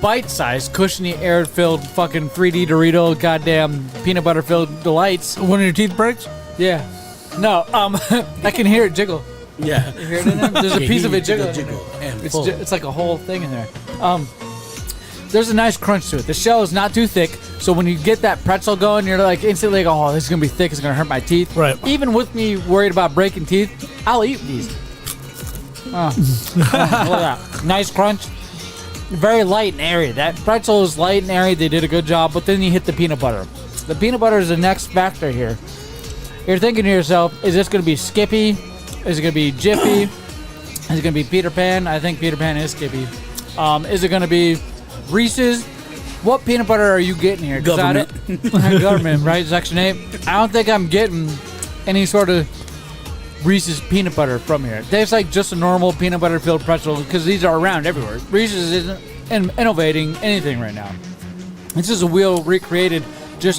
bite-sized, cushiony, air-filled, fucking 3D Dorito, goddamn peanut butter-filled delights, one of your teeth breaks? Yeah. No. I can hear it jiggle. Yeah. You hear it in there? There's a piece of it jiggle. And It's like a whole thing in there. There's a nice crunch to it. The shell is not too thick, so when you get that pretzel going, you're like instantly like, oh, this is gonna be thick. It's gonna hurt my teeth. Right. Even with me worried about breaking teeth, I'll eat these. Look at that. Nice crunch. Very light and airy. That pretzel is light and airy. They did a good job, but then you hit the peanut butter. The peanut butter is the next factor here. You're thinking to yourself, is this gonna be Skippy? Is it gonna be Jiffy? Is it gonna be Peter Pan? I think Peter Pan is Skippy. Is it gonna be Reese's? What peanut butter are you getting here? Government. Government, right? Section 8. I don't think I'm getting any sort of Reese's peanut butter from here. Tastes like just a normal peanut butter filled pretzel because these are around everywhere. Reese's isn't innovating anything right now. This is a wheel recreated.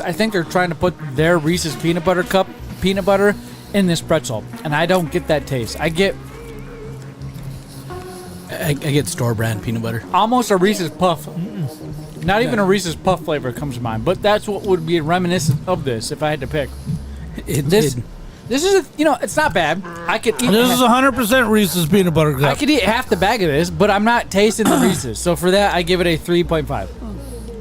I think they're trying to put their Reese's peanut butter cup peanut butter in this pretzel, and I don't get that taste. I get store brand peanut butter. Almost a Reese's Puff. Not even a Reese's Puff flavor comes to mind, but that's what would be reminiscent of this if I had to pick. This is, it's not bad. I could eat. This is 100% Reese's peanut butter cup. I could eat half the bag of this, but I'm not tasting the Reese's. So for that, I give it a 3.5.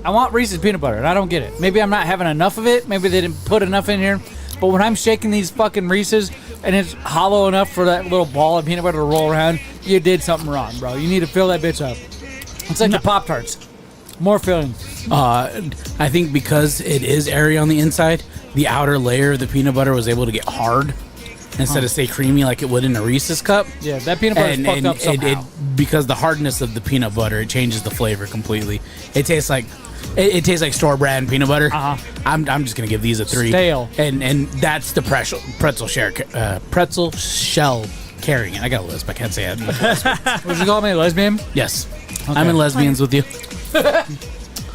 I want Reese's peanut butter, and I don't get it. Maybe I'm not having enough of it. Maybe they didn't put enough in here. But when I'm shaking these fucking Reese's and it's hollow enough for that little ball of peanut butter to roll around, you did something wrong, bro. You need to fill that bitch up. It's like the Pop-Tarts. More filling. I think because it is airy on the inside, the outer layer of the peanut butter was able to get hard. instead of stay creamy like it would in a Reese's cup. Yeah, that peanut butter is fucked up somehow. Because the hardness of the peanut butter, it changes the flavor completely. It tastes like it tastes like store brand peanut butter. I'm just gonna give these a 3. Stale. And that's the pretzel shell carrying it. I got a lisp. I can't say it. Would you call me a lesbian? Yes. Okay. I'm in lesbians with you.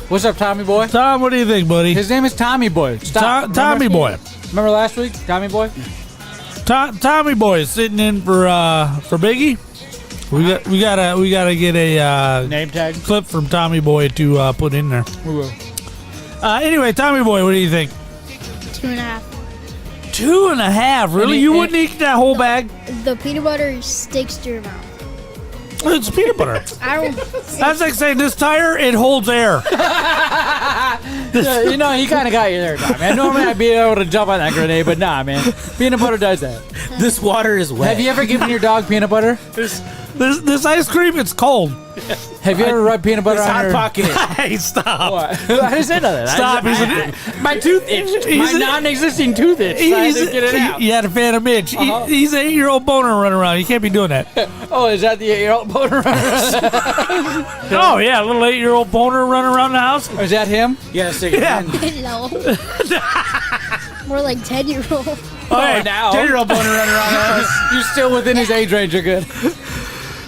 What's up, Tommy Boy? Tom, what do you think, buddy? His name is Tommy Boy. Stop. Tommy Boy. Remember last week, Tommy Boy? Tommy Boy is sitting in for Biggie. We gotta get a name tag clip from Tommy Boy to put in there. We will. Anyway, Tommy Boy, what do you think? 2.5. 2.5? Really? You wouldn't eat that whole bag? The peanut butter sticks to your mouth. It's peanut butter. I don't. That's like saying this tire, it holds air. Yeah, you know, he kind of got you there, Tom, man. Normally I'd be able to jump on that grenade, but nah, man. Peanut butter does that. This water is wet. Have you ever given your dog peanut butter? This ice cream, it's cold. Have you ever rubbed peanut butter on your... pocket? Hey, stop. What? I didn't say nothing. Stop. My tooth itched. My non-existing tooth itched. So I had to get it out. You had a fan of Mitch. He's an 8-year-old boner running around. You can't be doing that. Oh, is that the 8-year-old boner running around? Oh, yeah, a little 8-year-old boner running around the house. Is that him? Yeah, stick it in. No. More like 10-year-old. Oh, now. 10-year-old boner running around the house. You're still within his age range. You're good.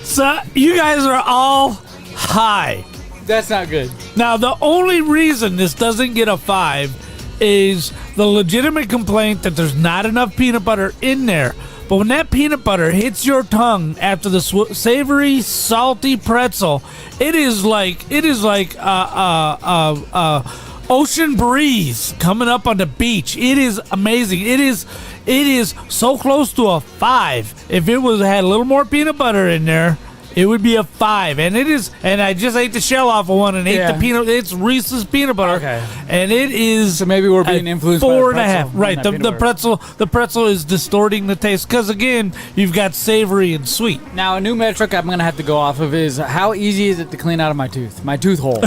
So, you guys are all high. That's not good. Now, the only reason this doesn't get a 5 is the legitimate complaint that there's not enough peanut butter in there. But when that peanut butter hits your tongue after the savory, salty pretzel, it is like ocean breeze coming up on the beach. It is amazing. It is so close to a 5. If it had a little more peanut butter in there, it would be a 5. And it is, and I just ate the shell off of one and ate the peanut. It's Reese's peanut butter. Okay. And it is. So maybe we're being influenced 4.5. by Right. The pretzel is distorting the taste because again, you've got savory and sweet. Now, a new metric I'm gonna have to go off of is how easy is it to clean out of my tooth, my tooth hole,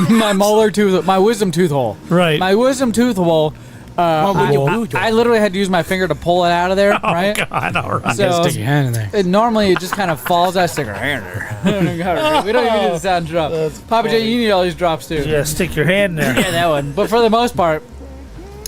my molar tooth, my wisdom tooth hole. Right. My wisdom tooth hole. I literally had to use my finger to pull it out of there, right? Oh, God, all right. So, stick your hand in there. Normally, it just kind of falls out. Stick our hand in there. We don't even do the sound drop. Pappa J, you need all these drops, too. Yeah, stick your hand there. Yeah, that one. But for the most part,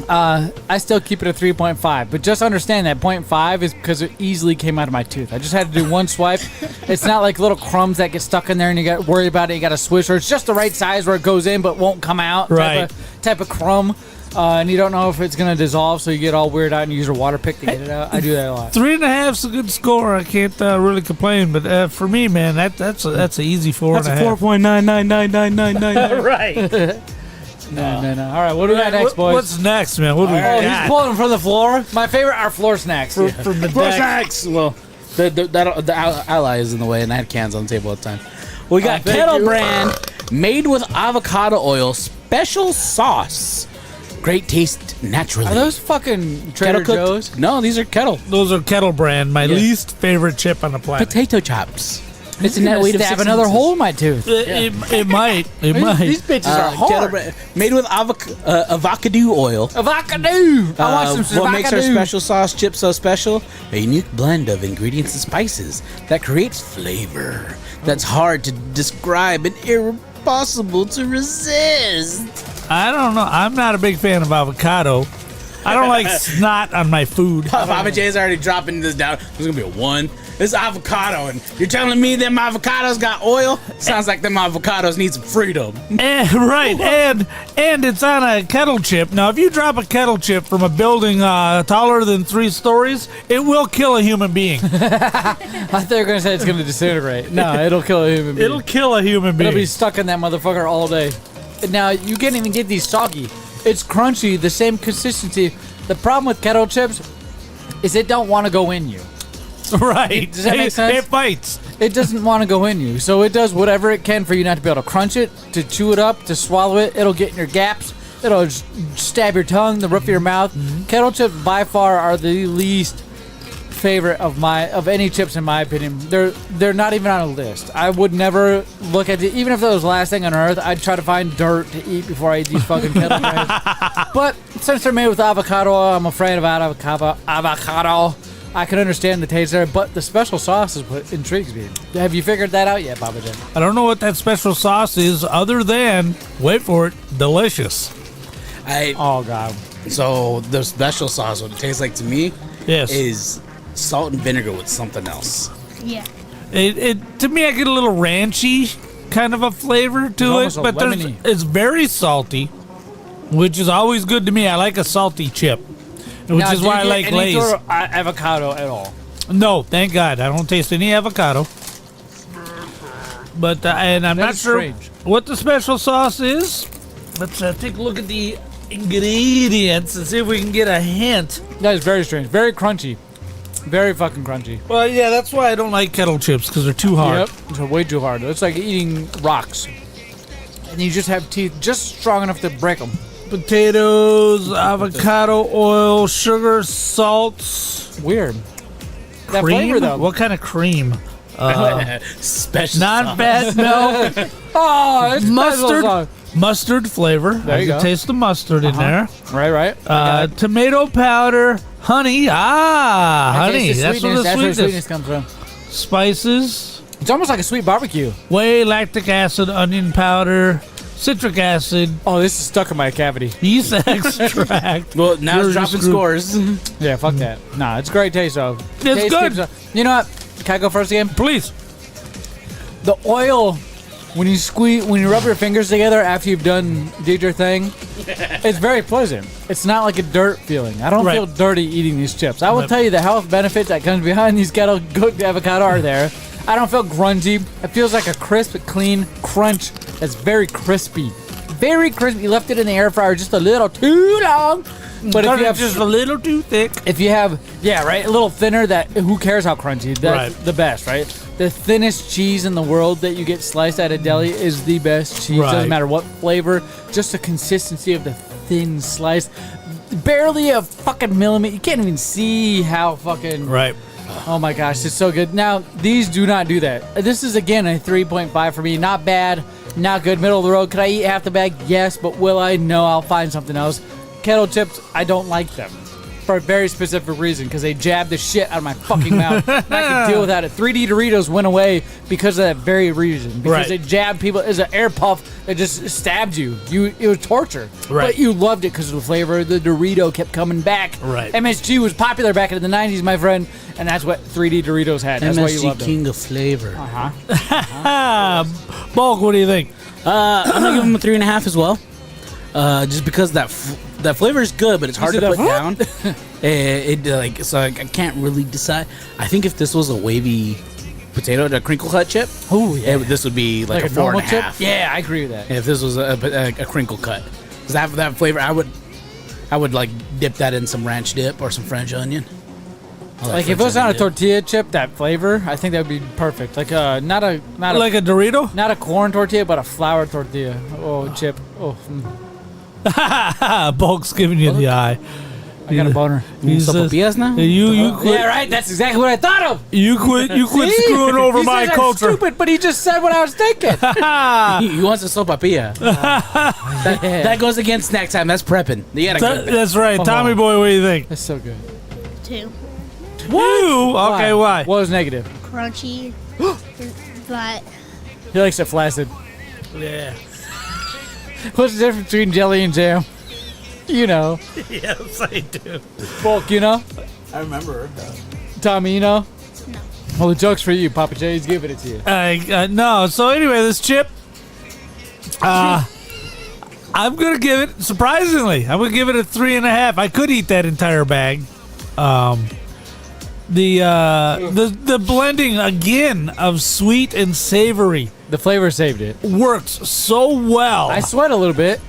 I still keep it a 3.5. But just understand that 0.5 is because it easily came out of my tooth. I just had to do one swipe. It's not like little crumbs that get stuck in there and you got to worry about it. You got to swish, or it's just the right size where it goes in but won't come out. Right. Type of crumb. And you don't know if it's going to dissolve, so you get all weird out and you use your water pick to get it out. I do that a lot. 3.5 is a good score. I can't really complain. But for me, man, that's an easy 4.5. That's a 4.9999999. Right. No. All right, what do we got next, boys? What's next, man? What do we got? He's pulling them from the floor. My favorite are floor snacks. From the Floor deck. snacks. Well, the ally is in the way, and I had cans on the table at the time. We got Kettle Brand, made with avocado oil, special sauce. Great taste naturally. Are those fucking Trader Joe's? No, these are Kettle. Those are Kettle Brand, my least favorite chip on the planet. Potato chops. It's a net weight of stab another hole in my tooth. It might. It might. These bitches are hard. Made with avocado oil. Avocado. I want some What makes our avocado. special sauce chip so special? A unique blend of ingredients and spices that creates flavor that's hard to describe and impossible to resist. I don't know. I'm not a big fan of avocado. I don't like snot on my food. Pappa J's already dropping this down. There's gonna be a 1. It's avocado, and you're telling me them avocados got oil? Sounds like them avocados need some freedom. Right, and it's on a kettle chip. Now, if you drop a kettle chip from a building taller than 3 stories, it will kill a human being. I thought you were going to say it's going to disintegrate. No, it'll kill a human being. It'll kill a human being. It'll be stuck in that motherfucker all day. Now, you can't even get these soggy. It's crunchy, the same consistency. The problem with kettle chips is it don't want to go in you. Right. Does that make sense? It fights. It doesn't want to go in you. So it does whatever it can for you not to be able to crunch it, to chew it up, to swallow it. It'll get in your gaps. It'll stab your tongue, the roof of your mouth. Kettle chips by far are the least favorite of any chips in my opinion. They're not even on a list. I would never look at it, even if it was the last thing on earth. I'd try to find dirt to eat before I eat these fucking kettle fries. But since they're made with avocado oil, I'm a fan of avocado. I can understand the taste there, but the special sauce is what intrigues me. Have you figured that out yet, Pappa J? I don't know what that special sauce is, other than, wait for it, delicious. Oh God! So the special sauce, what it tastes like to me, yes, is salt and vinegar with something else. Yeah. It to me, I get a little ranchy kind of a flavor to it, but it's very salty, which is always good to me. I like a salty chip. Which is why I like Lay's. Avocado at all? No, thank God. I don't taste any avocado. But and I'm not sure what the special sauce is. Let's take a look at the ingredients and see if we can get a hint. That is very strange. Very crunchy. Very fucking crunchy. Well, yeah, that's why I don't like kettle chips, because they're too hard. Yep, they're way too hard. It's like eating rocks. And you just have teeth just strong enough to break them. Potatoes, avocado oil, sugar, salt. Weird. That Cream? flavor, though. What kind of cream? Special non-fat milk. Oh, it's mustard flavor. There you I can go. taste the mustard in there. Right. Tomato powder, honey. Honey. That's where the sweetness comes from. Spices. It's almost like a sweet barbecue. Whey, lactic acid, onion powder, citric acid. Oh, this is stuck in my cavity. Yeast extract. Well, now it's dropping scores. Yeah, fuck that. Nah, it's great taste, though. It's good. You know what? Can I go first again? Please. The oil, when you rub your fingers together after you've did your thing, it's very pleasant. It's not like a dirt feeling. I don't feel dirty eating these chips. I will tell you the health benefits that comes behind these cooked avocado are there. I don't feel grungy. It feels like a crisp, clean crunch that's very crispy. Very crispy. You left it in the air fryer just a little too long. But if you have just a little too thick. If you have, a little thinner, that who cares how crunchy? That's the best, right? The thinnest cheese in the world that you get sliced at a deli is the best cheese. Doesn't matter what flavor, just the consistency of the thin slice. Barely a fucking millimeter. You can't even see how fucking... Right. Oh my gosh, it's so good. Now, these do not do that. This is, again, a 3.5 for me. Not bad, not good, middle of the road. Could I eat half the bag? Yes, but will I? No, I'll find something else. Kettle chips, I don't like them. For a very specific reason, because they jab the shit out of my fucking mouth. And I can deal without it. 3D Doritos went away because of that very reason. Because they jabbed people. It was an air puff that just stabbed you. It was torture. Right. But you loved it because of the flavor. The Dorito kept coming back. Right. MSG was popular back in the 90s, my friend. And that's what 3D Doritos had. That's why you loved MSG king them. of flavor. Bulk, what do you think? I'm gonna give them a 3.5 as well. Just because that flavor is good, but it's hard to put down. So I can't really decide. I think if this was a wavy potato, a crinkle cut chip, this would be like a 4.5. chip? Yeah, I agree with that. If this was a crinkle cut, because that flavor, I would like dip that in some ranch dip or some French onion. Like if it was on a tortilla chip, that flavor, I think that would be perfect. Like not a Dorito, not a corn tortilla, but a flour tortilla. Oh, chip. Oh. Bulk's giving you the eye. I got a boner. You quit, yeah, right. That's exactly what I thought of. You quit screwing over my culture. Stupid, but he just said what I was thinking. He wants a sopapilla. that goes against snack time. That's prepping. That's right. Tommy boy, what do you think? That's so good. 2. Woo! Okay, why? What was negative? Crunchy, but He likes it flaccid. Yeah. What's the difference between jelly and jam? You know. Yes, I do. Bulk, you know? I remember. Tommy, you know? No. Well, the joke's for you. Pappa J, he's giving it to you. No. So anyway, this chip, I'm gonna give it. Surprisingly, I'm gonna give it a 3.5. I could eat that entire bag. The blending again of sweet and savory. The flavor saved it. Works so well. I sweat a little bit.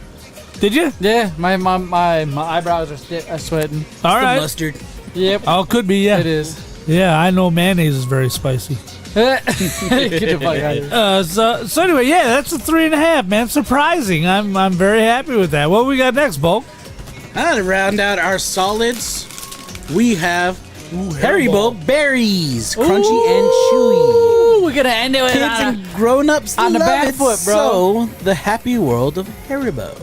Did you? Yeah, my eyebrows are sweating. All right. Mustard. Yep. Oh, could be. Yeah. It is. Yeah, I know mayonnaise is very spicy. Get the fuck out of here. So anyway, yeah, that's a 3.5, man. Surprising. I'm very happy with that. What we got next, Bulk? To round out our solids, we have Haribo berries, crunchy and chewy. Ooh, we're gonna end it with Kids and grown-ups on the love back it foot, bro. So, the happy world of Haribo.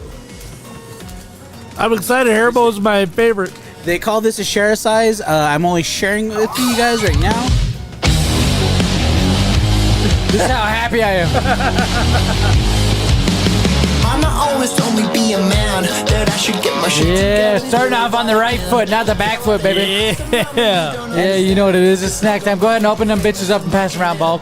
I'm excited. Haribo is my favorite. They call this a share size. I'm only sharing it with you guys right now. This is how happy I am. Mama always told me be a man, that I should get my shit Yeah, together. starting off on the right foot, not the back foot, baby. Yeah. Yeah, you know what it is. It's snack time. Go ahead and open them bitches up and pass around, bulk.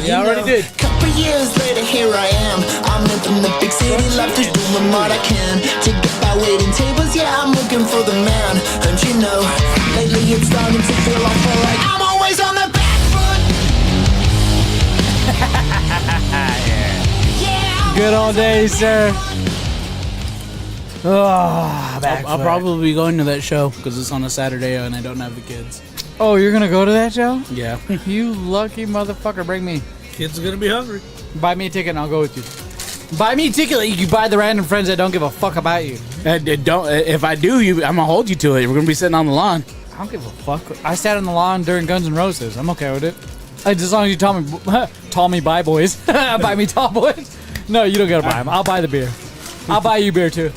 Yeah, I already did. Couple years later, here I am. I'm living the big city life, just doing what I can to get by waiting tables. Yeah, I'm looking for the man, and you know, lately it's starting to feel awful like I'm always on the back foot. Good old days, sir. Oh, back I'll foot. probably be going to that show because it's on a Saturday and I don't have the kids. Oh, you're gonna go to that show? Yeah. You lucky motherfucker. Bring me. Kids are gonna be hungry. Buy me a ticket and I'll go with you. Buy me a ticket. You can buy the random friends that don't give a fuck about you. Don't. If I do, I'm gonna hold you to it. We're gonna be sitting on the lawn. I don't give a fuck. I sat on the lawn during Guns N' Roses. I'm okay with it. As long as you tell me buy boys. Buy me tall boys. No, you don't gotta buy them. I'll buy the beer. I'll buy you beer too.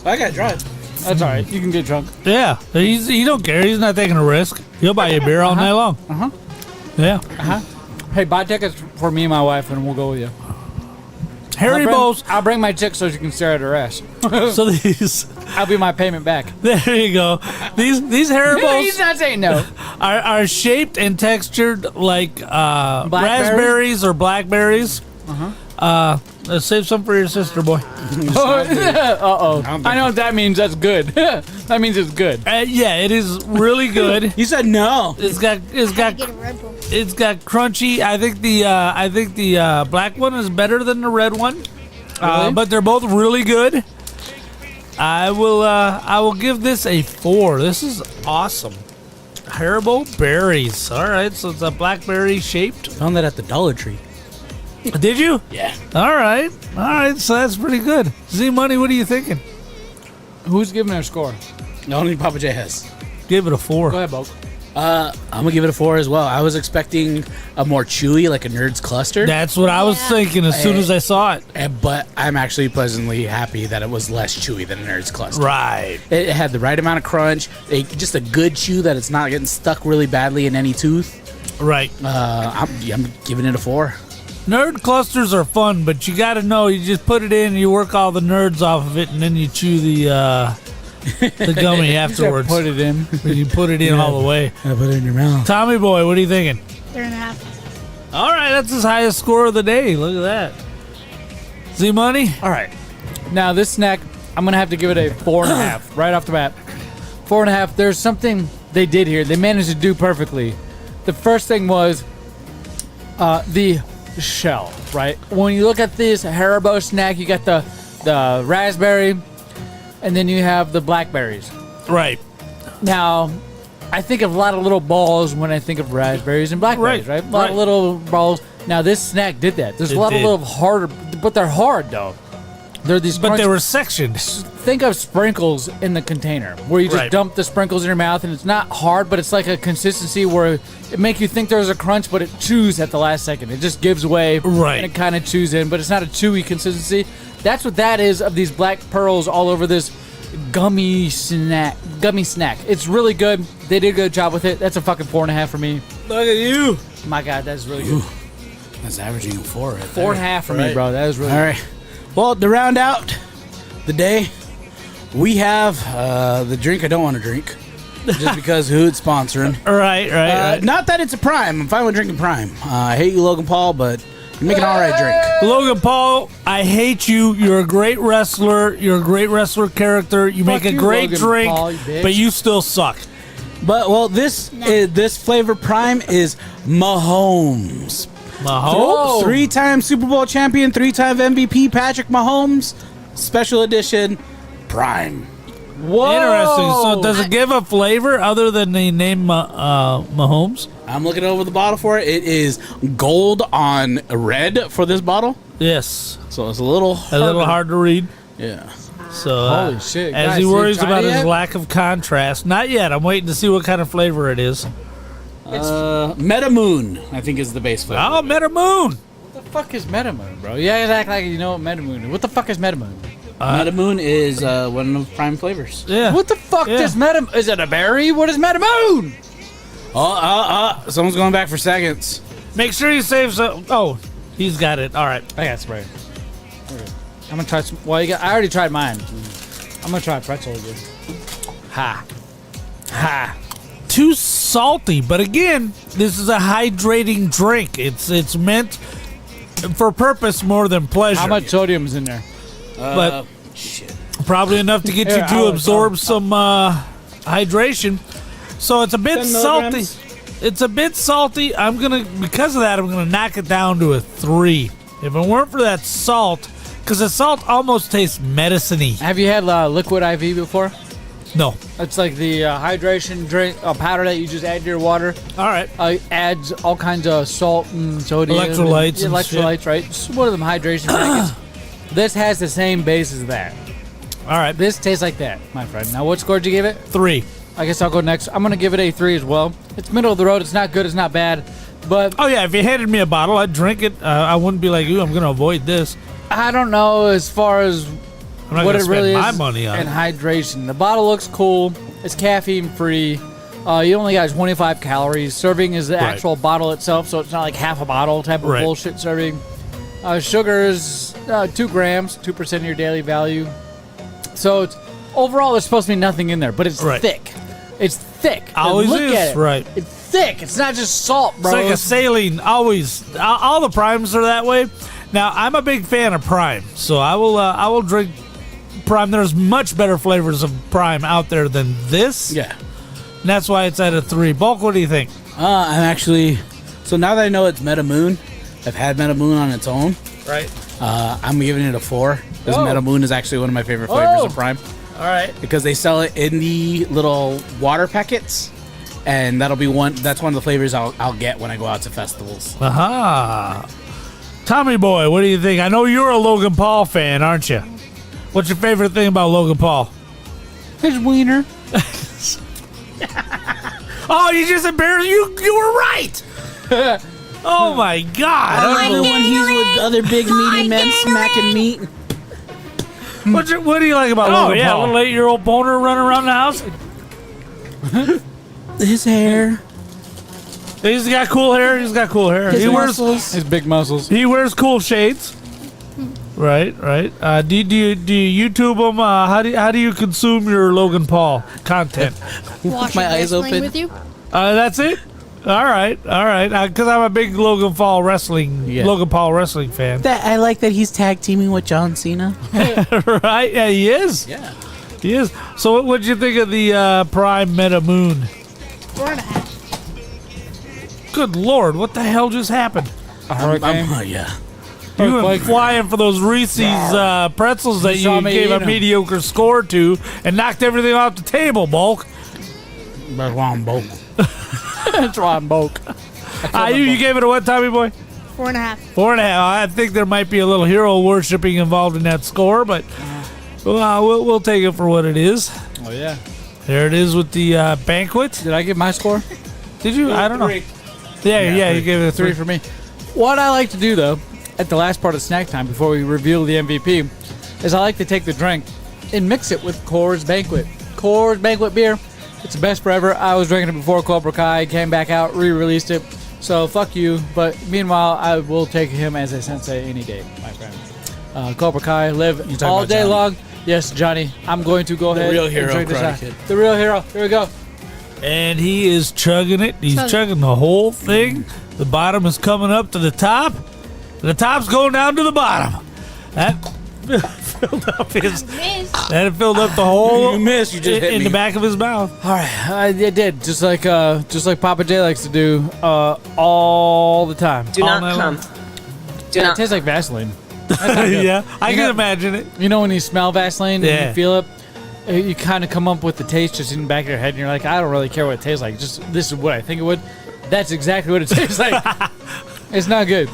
I gotta drive. That's all right. You can get drunk. Yeah, he don't care. He's not taking a risk. He'll buy you a beer all night long. Yeah. Hey, buy tickets for me and my wife, and we'll go with you. Haribo's. I'll bring my chick so she can stare at her ass. So these. I'll be my payment back. There you go. These Haribo's. He's not saying no. Are shaped and textured like raspberries or blackberries. Let's save some for your sister, boy. Uh-oh. I know what that means. That's good. That means it's good. Yeah, it is really good. You said no. It's got crunchy. I think the black one is better than the red one. Really? But they're both really good. I will give this a 4. This is awesome. Haribo berries. All right, so it's a blackberry shaped. Found that at the Dollar Tree. Did you? Yeah. All right. So that's pretty good. Zmunny, what are you thinking? Who's giving their score? Only Pappa J has. Give it a 4. Go ahead, Bulk. I'm gonna give it a 4 as well. I was expecting a more chewy, like a Nerd's Cluster. That's what I was thinking as soon as I saw it. But I'm actually pleasantly happy that it was less chewy than a Nerd's Cluster. Right. It had the right amount of crunch. Just a good chew that it's not getting stuck really badly in any tooth. Right. I'm giving it a 4. Nerd clusters are fun, but you got to know you just put it in, you work all the nerds off of it, and then you chew the gummy afterwards. Put it in. You put it in all the way. I put it in your mouth. Tommy boy, what are you thinking? 3.5. All right, that's his highest score of the day. Look at that. Zmunny? All right. Now, this snack, I'm going to have to give it a 4.5 right off the bat. 4.5. There's something they did here. They managed to do perfectly. The first thing was the shell, right? When you look at this Haribo snack, you got the raspberry, and then you have the blackberries. Right. Now, I think of a lot of little balls when I think of raspberries and blackberries, right? A lot of little balls. Now, this snack did that. There's a lot of little harder, but they're hard, though. They're these But they were sectioned. Think of sprinkles in the container, where you just dump the sprinkles in your mouth, and it's not hard, but it's like a consistency where it makes you think there's a crunch, but it chews at the last second. It just gives way, and it kind of chews in, but it's not a chewy consistency. That's what that is of these black pearls all over this gummy snack. It's really good. They did a good job with it. That's a fucking 4.5 for me. Look at you. My God, that's really good. That's averaging a 4 right 4.5 for me, bro. That is really all good. right. Well, to round out the day, we have the drink I don't want to drink, just because who's sponsoring. Right. Not that it's a Prime. I'm fine with drinking Prime. I hate you, Logan Paul, but you make an all right drink. Logan Paul, I hate you. You're a great wrestler. You're a great wrestler character. You make a great Logan drink, Paul, you bitch. but you still suck. But, well, this flavor Prime is Mahomes. Mahomes? 3-time Super Bowl champion, 3-time MVP Patrick Mahomes. Special edition Prime. Whoa! Interesting. So does it give a flavor other than the name Mahomes? I'm looking over the bottle for it. It is gold on red for this bottle. Yes. So it's a little hard to read. Yeah. So, Holy shit, as guys, he you worries tried about it his yet? lack of contrast. Not yet. I'm waiting to see what kind of flavor it is. Meta Moon, I think, is the base flavor. Oh, Meta Moon. What the fuck is Metamoon, bro? You guys act like you know what Metamoon is. What the fuck is Metamoon? Meta Moon is one of Prime flavors. Yeah. What the fuck does Metamoon... Is it a berry? What is Metamoon? Someone's going back for seconds. Make sure you save some. Oh, he's got it. All right. I got spray. Okay. I'm gonna try some... Well, I already tried mine. I'm gonna try pretzel again. Ha. Too salty, but again, this is a hydrating drink. It's meant for purpose more than pleasure. How much sodium's in there? But shit. Probably enough to get you Here, to absorb some hydration. So it's a bit 10 salty. milligrams? It's a bit salty. Because of that, I'm gonna knock it down to a 3. If it weren't for that salt, because the salt almost tastes medicine-y. Have you had liquid IV before? No. It's like the hydration drink powder that you just add to your water. All right. Adds all kinds of salt and sodium. Electrolytes and electrolytes, shit. right? It's one of them hydration packets. This has the same base as that. All right. This tastes like that, my friend. Now, what score did you give it? 3. I guess I'll go next. I'm going to give it a 3 as well. It's middle of the road. It's not good. It's not bad. But Oh yeah, if you handed me a bottle, I'd drink it. I wouldn't be like, ooh, I'm gonna avoid this. I don't know as far as I'm not what gonna it spend really my is money on and it. hydration. The bottle looks cool. It's caffeine free. You only got 25 calories. Serving is the Right. actual bottle itself, so it's not like half a bottle type of Right. bullshit serving. Sugar is 2 grams, 2% of your daily value. So it's, overall, there's supposed to be nothing in there, but it's Right. thick. It's thick. Always Look is, at it. right. It's thick. It's not just salt, bro. It's like a saline. Always, all the primes are that way. Now I'm a big fan of Prime, so I will drink Prime. There's much better flavors of Prime out there than this. Yeah. And that's why it's at a 3. Bulk, what do you think? I'm actually... So now that I know it's Meta Moon, I've had Meta Moon on its own. Right. I'm giving it a 4. Because Oh. Meta Moon is actually one of my favorite flavors of Prime. All right. Because they sell it in the little water packets. And that's one of the flavors I'll get when I go out to festivals. Aha. Tommy boy, what do you think? I know you're a Logan Paul fan, aren't you? What's your favorite thing about Logan Paul? His wiener. Oh, you just embarrassed you were right. Oh my God. I don't know when he's with other big meaty men smacking meat. What do you like about Logan Paul? A little 8-year-old boner running around the house. His hair. He's got cool hair. His muscles. His big muscles. He wears cool shades. Right. Do you YouTube him? How do you consume your Logan Paul content? Watch my eyes open with you. That's it. All right. Because I'm a big Logan Paul wrestling fan. I like that he's tag teaming with John Cena. Right? Yeah, he is. Yeah. He is. So, what did you think of the Prime Meta Moon? 4.5. Good Lord, what the hell just happened? A hurricane. Yeah. You went flying for those Reese's pretzels that saw you me gave eat a 'em. mediocre score to and knocked everything off the table, Bulk. That's why I'm Bulk. That's why I'm Bulk. You gave it a what, Tommy boy? 4.5. 4.5. I think there might be a little hero worshipping involved in that score, but we'll take it for what it is. Oh, yeah. There it is with the banquet. Did I give my score? Did you? I don't know. Yeah, you gave it a 3 for me. What I like to do, though, at the last part of snack time before we reveal the MVP, is I like to take the drink and mix it with Coors Banquet. Coors Banquet beer. It's the best forever. I was drinking it before Cobra Kai came back out, re-released it. So fuck you. But meanwhile, I will take him as a sensei any day, my friend. Cobra Kai, live all about day Johnny? long. Yes, Johnny. I'm going to go ahead real and hero, drink this Karate out. Kid. The real hero. Here we go. And he is chugging it. He's chugging the whole thing. The bottom is coming up to the top. The top's going down to the bottom. That filled up the whole You missed. You just hit in me. the back of his mouth. All right, I did just like Pappa J likes to do all the time. Do All not night come. long. Do Yeah, not it tastes like Vaseline. That's not good. Yeah, I You can know- imagine it. You know when you smell Vaseline and Yeah. you feel it, you kind of come up with the taste just in the back of your head, and you're like, I don't really care what it tastes like. Just this is what I think it would. That's exactly what it tastes like. It's not good.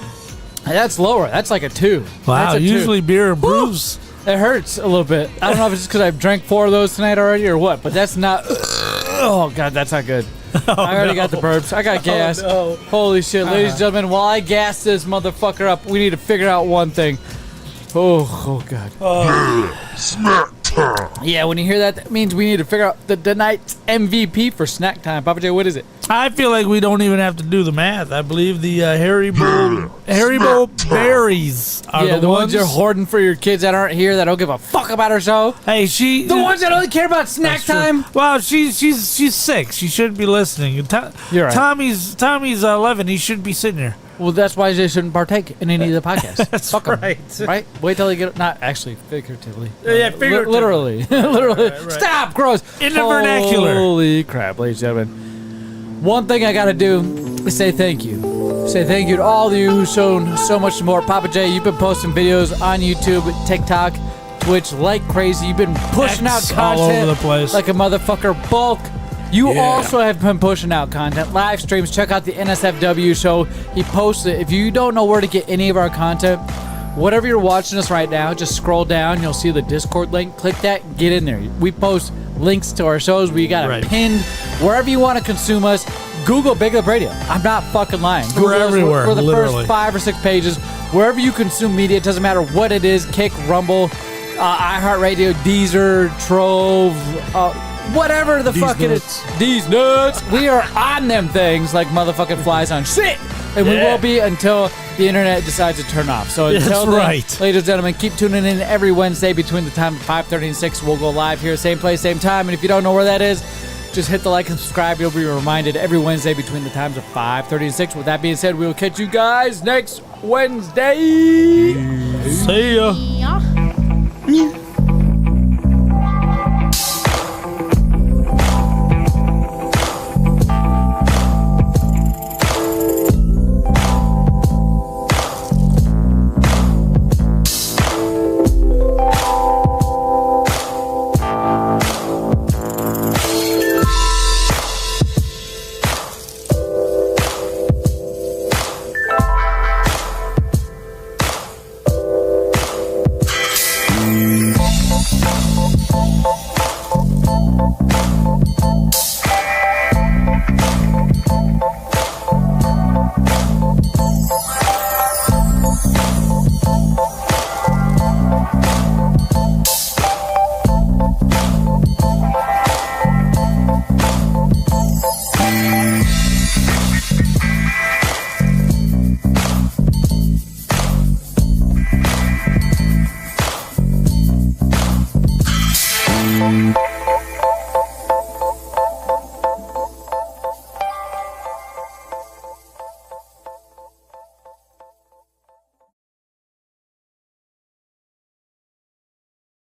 That's lower. That's like a 2. Wow, That's a 2. usually beer improves. It hurts a little bit. I don't know if it's just because I've drank 4 of those tonight already or what, but that's not. Oh, God, that's not good. I already got the burps. I got gas. Oh, no. Holy shit. Ladies and gentlemen, while I gas this motherfucker up, we need to figure out one thing. Oh, God. Snack time. Yeah, when you hear that, that means we need to figure out the night's MVP for snack time. Papa J, what is it? I feel like we don't even have to do the math. I believe the Haribo berries are the ones you're hoarding for your kids that aren't here that don't give a fuck about our show. Hey, the ones that only care about snack time. Well, she's 6. She shouldn't be listening. You're right. Tommy's 11. He shouldn't be sitting here. Well, that's why they shouldn't partake in any of the podcasts. That's Fuck 'em, right. right? Wait till they get not actually figuratively. Yeah, figuratively. Literally. Literally. Right. Stop, gross. In the vernacular. Holy crap, ladies and gentlemen. One thing I gotta do is say thank you. Say thank you to all of you who've shown so much support. Papa J, you've been posting videos on YouTube, TikTok, Twitch like crazy. You've been pushing out content all over the place. like a motherfucker. Bulk. You also have been pushing out content, live streams. Check out the NSFW show. He posts it. If you don't know where to get any of our content, whatever you're watching us right now, just scroll down. You'll see the Discord link. Click that and get in there. We post links to our shows. We got it pinned. Wherever you want to consume us, Google Big Lip Radio. I'm not fucking lying. We're everywhere, We're the literally. first 5 or 6 pages. Wherever you consume media, it doesn't matter what it is. Kick, Rumble, iHeartRadio, Deezer, Trove, whatever the fuck it is. These nuts. We are on them things like motherfucking flies on shit. And we will be until the internet decides to turn off. So until then, ladies and gentlemen, keep tuning in every Wednesday between the time of 5:30 and 6. We'll go live here, same place, same time. And if you don't know where that is, just hit the like and subscribe. You'll be reminded every Wednesday between the times of 5:30 and 6. With that being said, we will catch you guys next Wednesday. See ya. Thank you.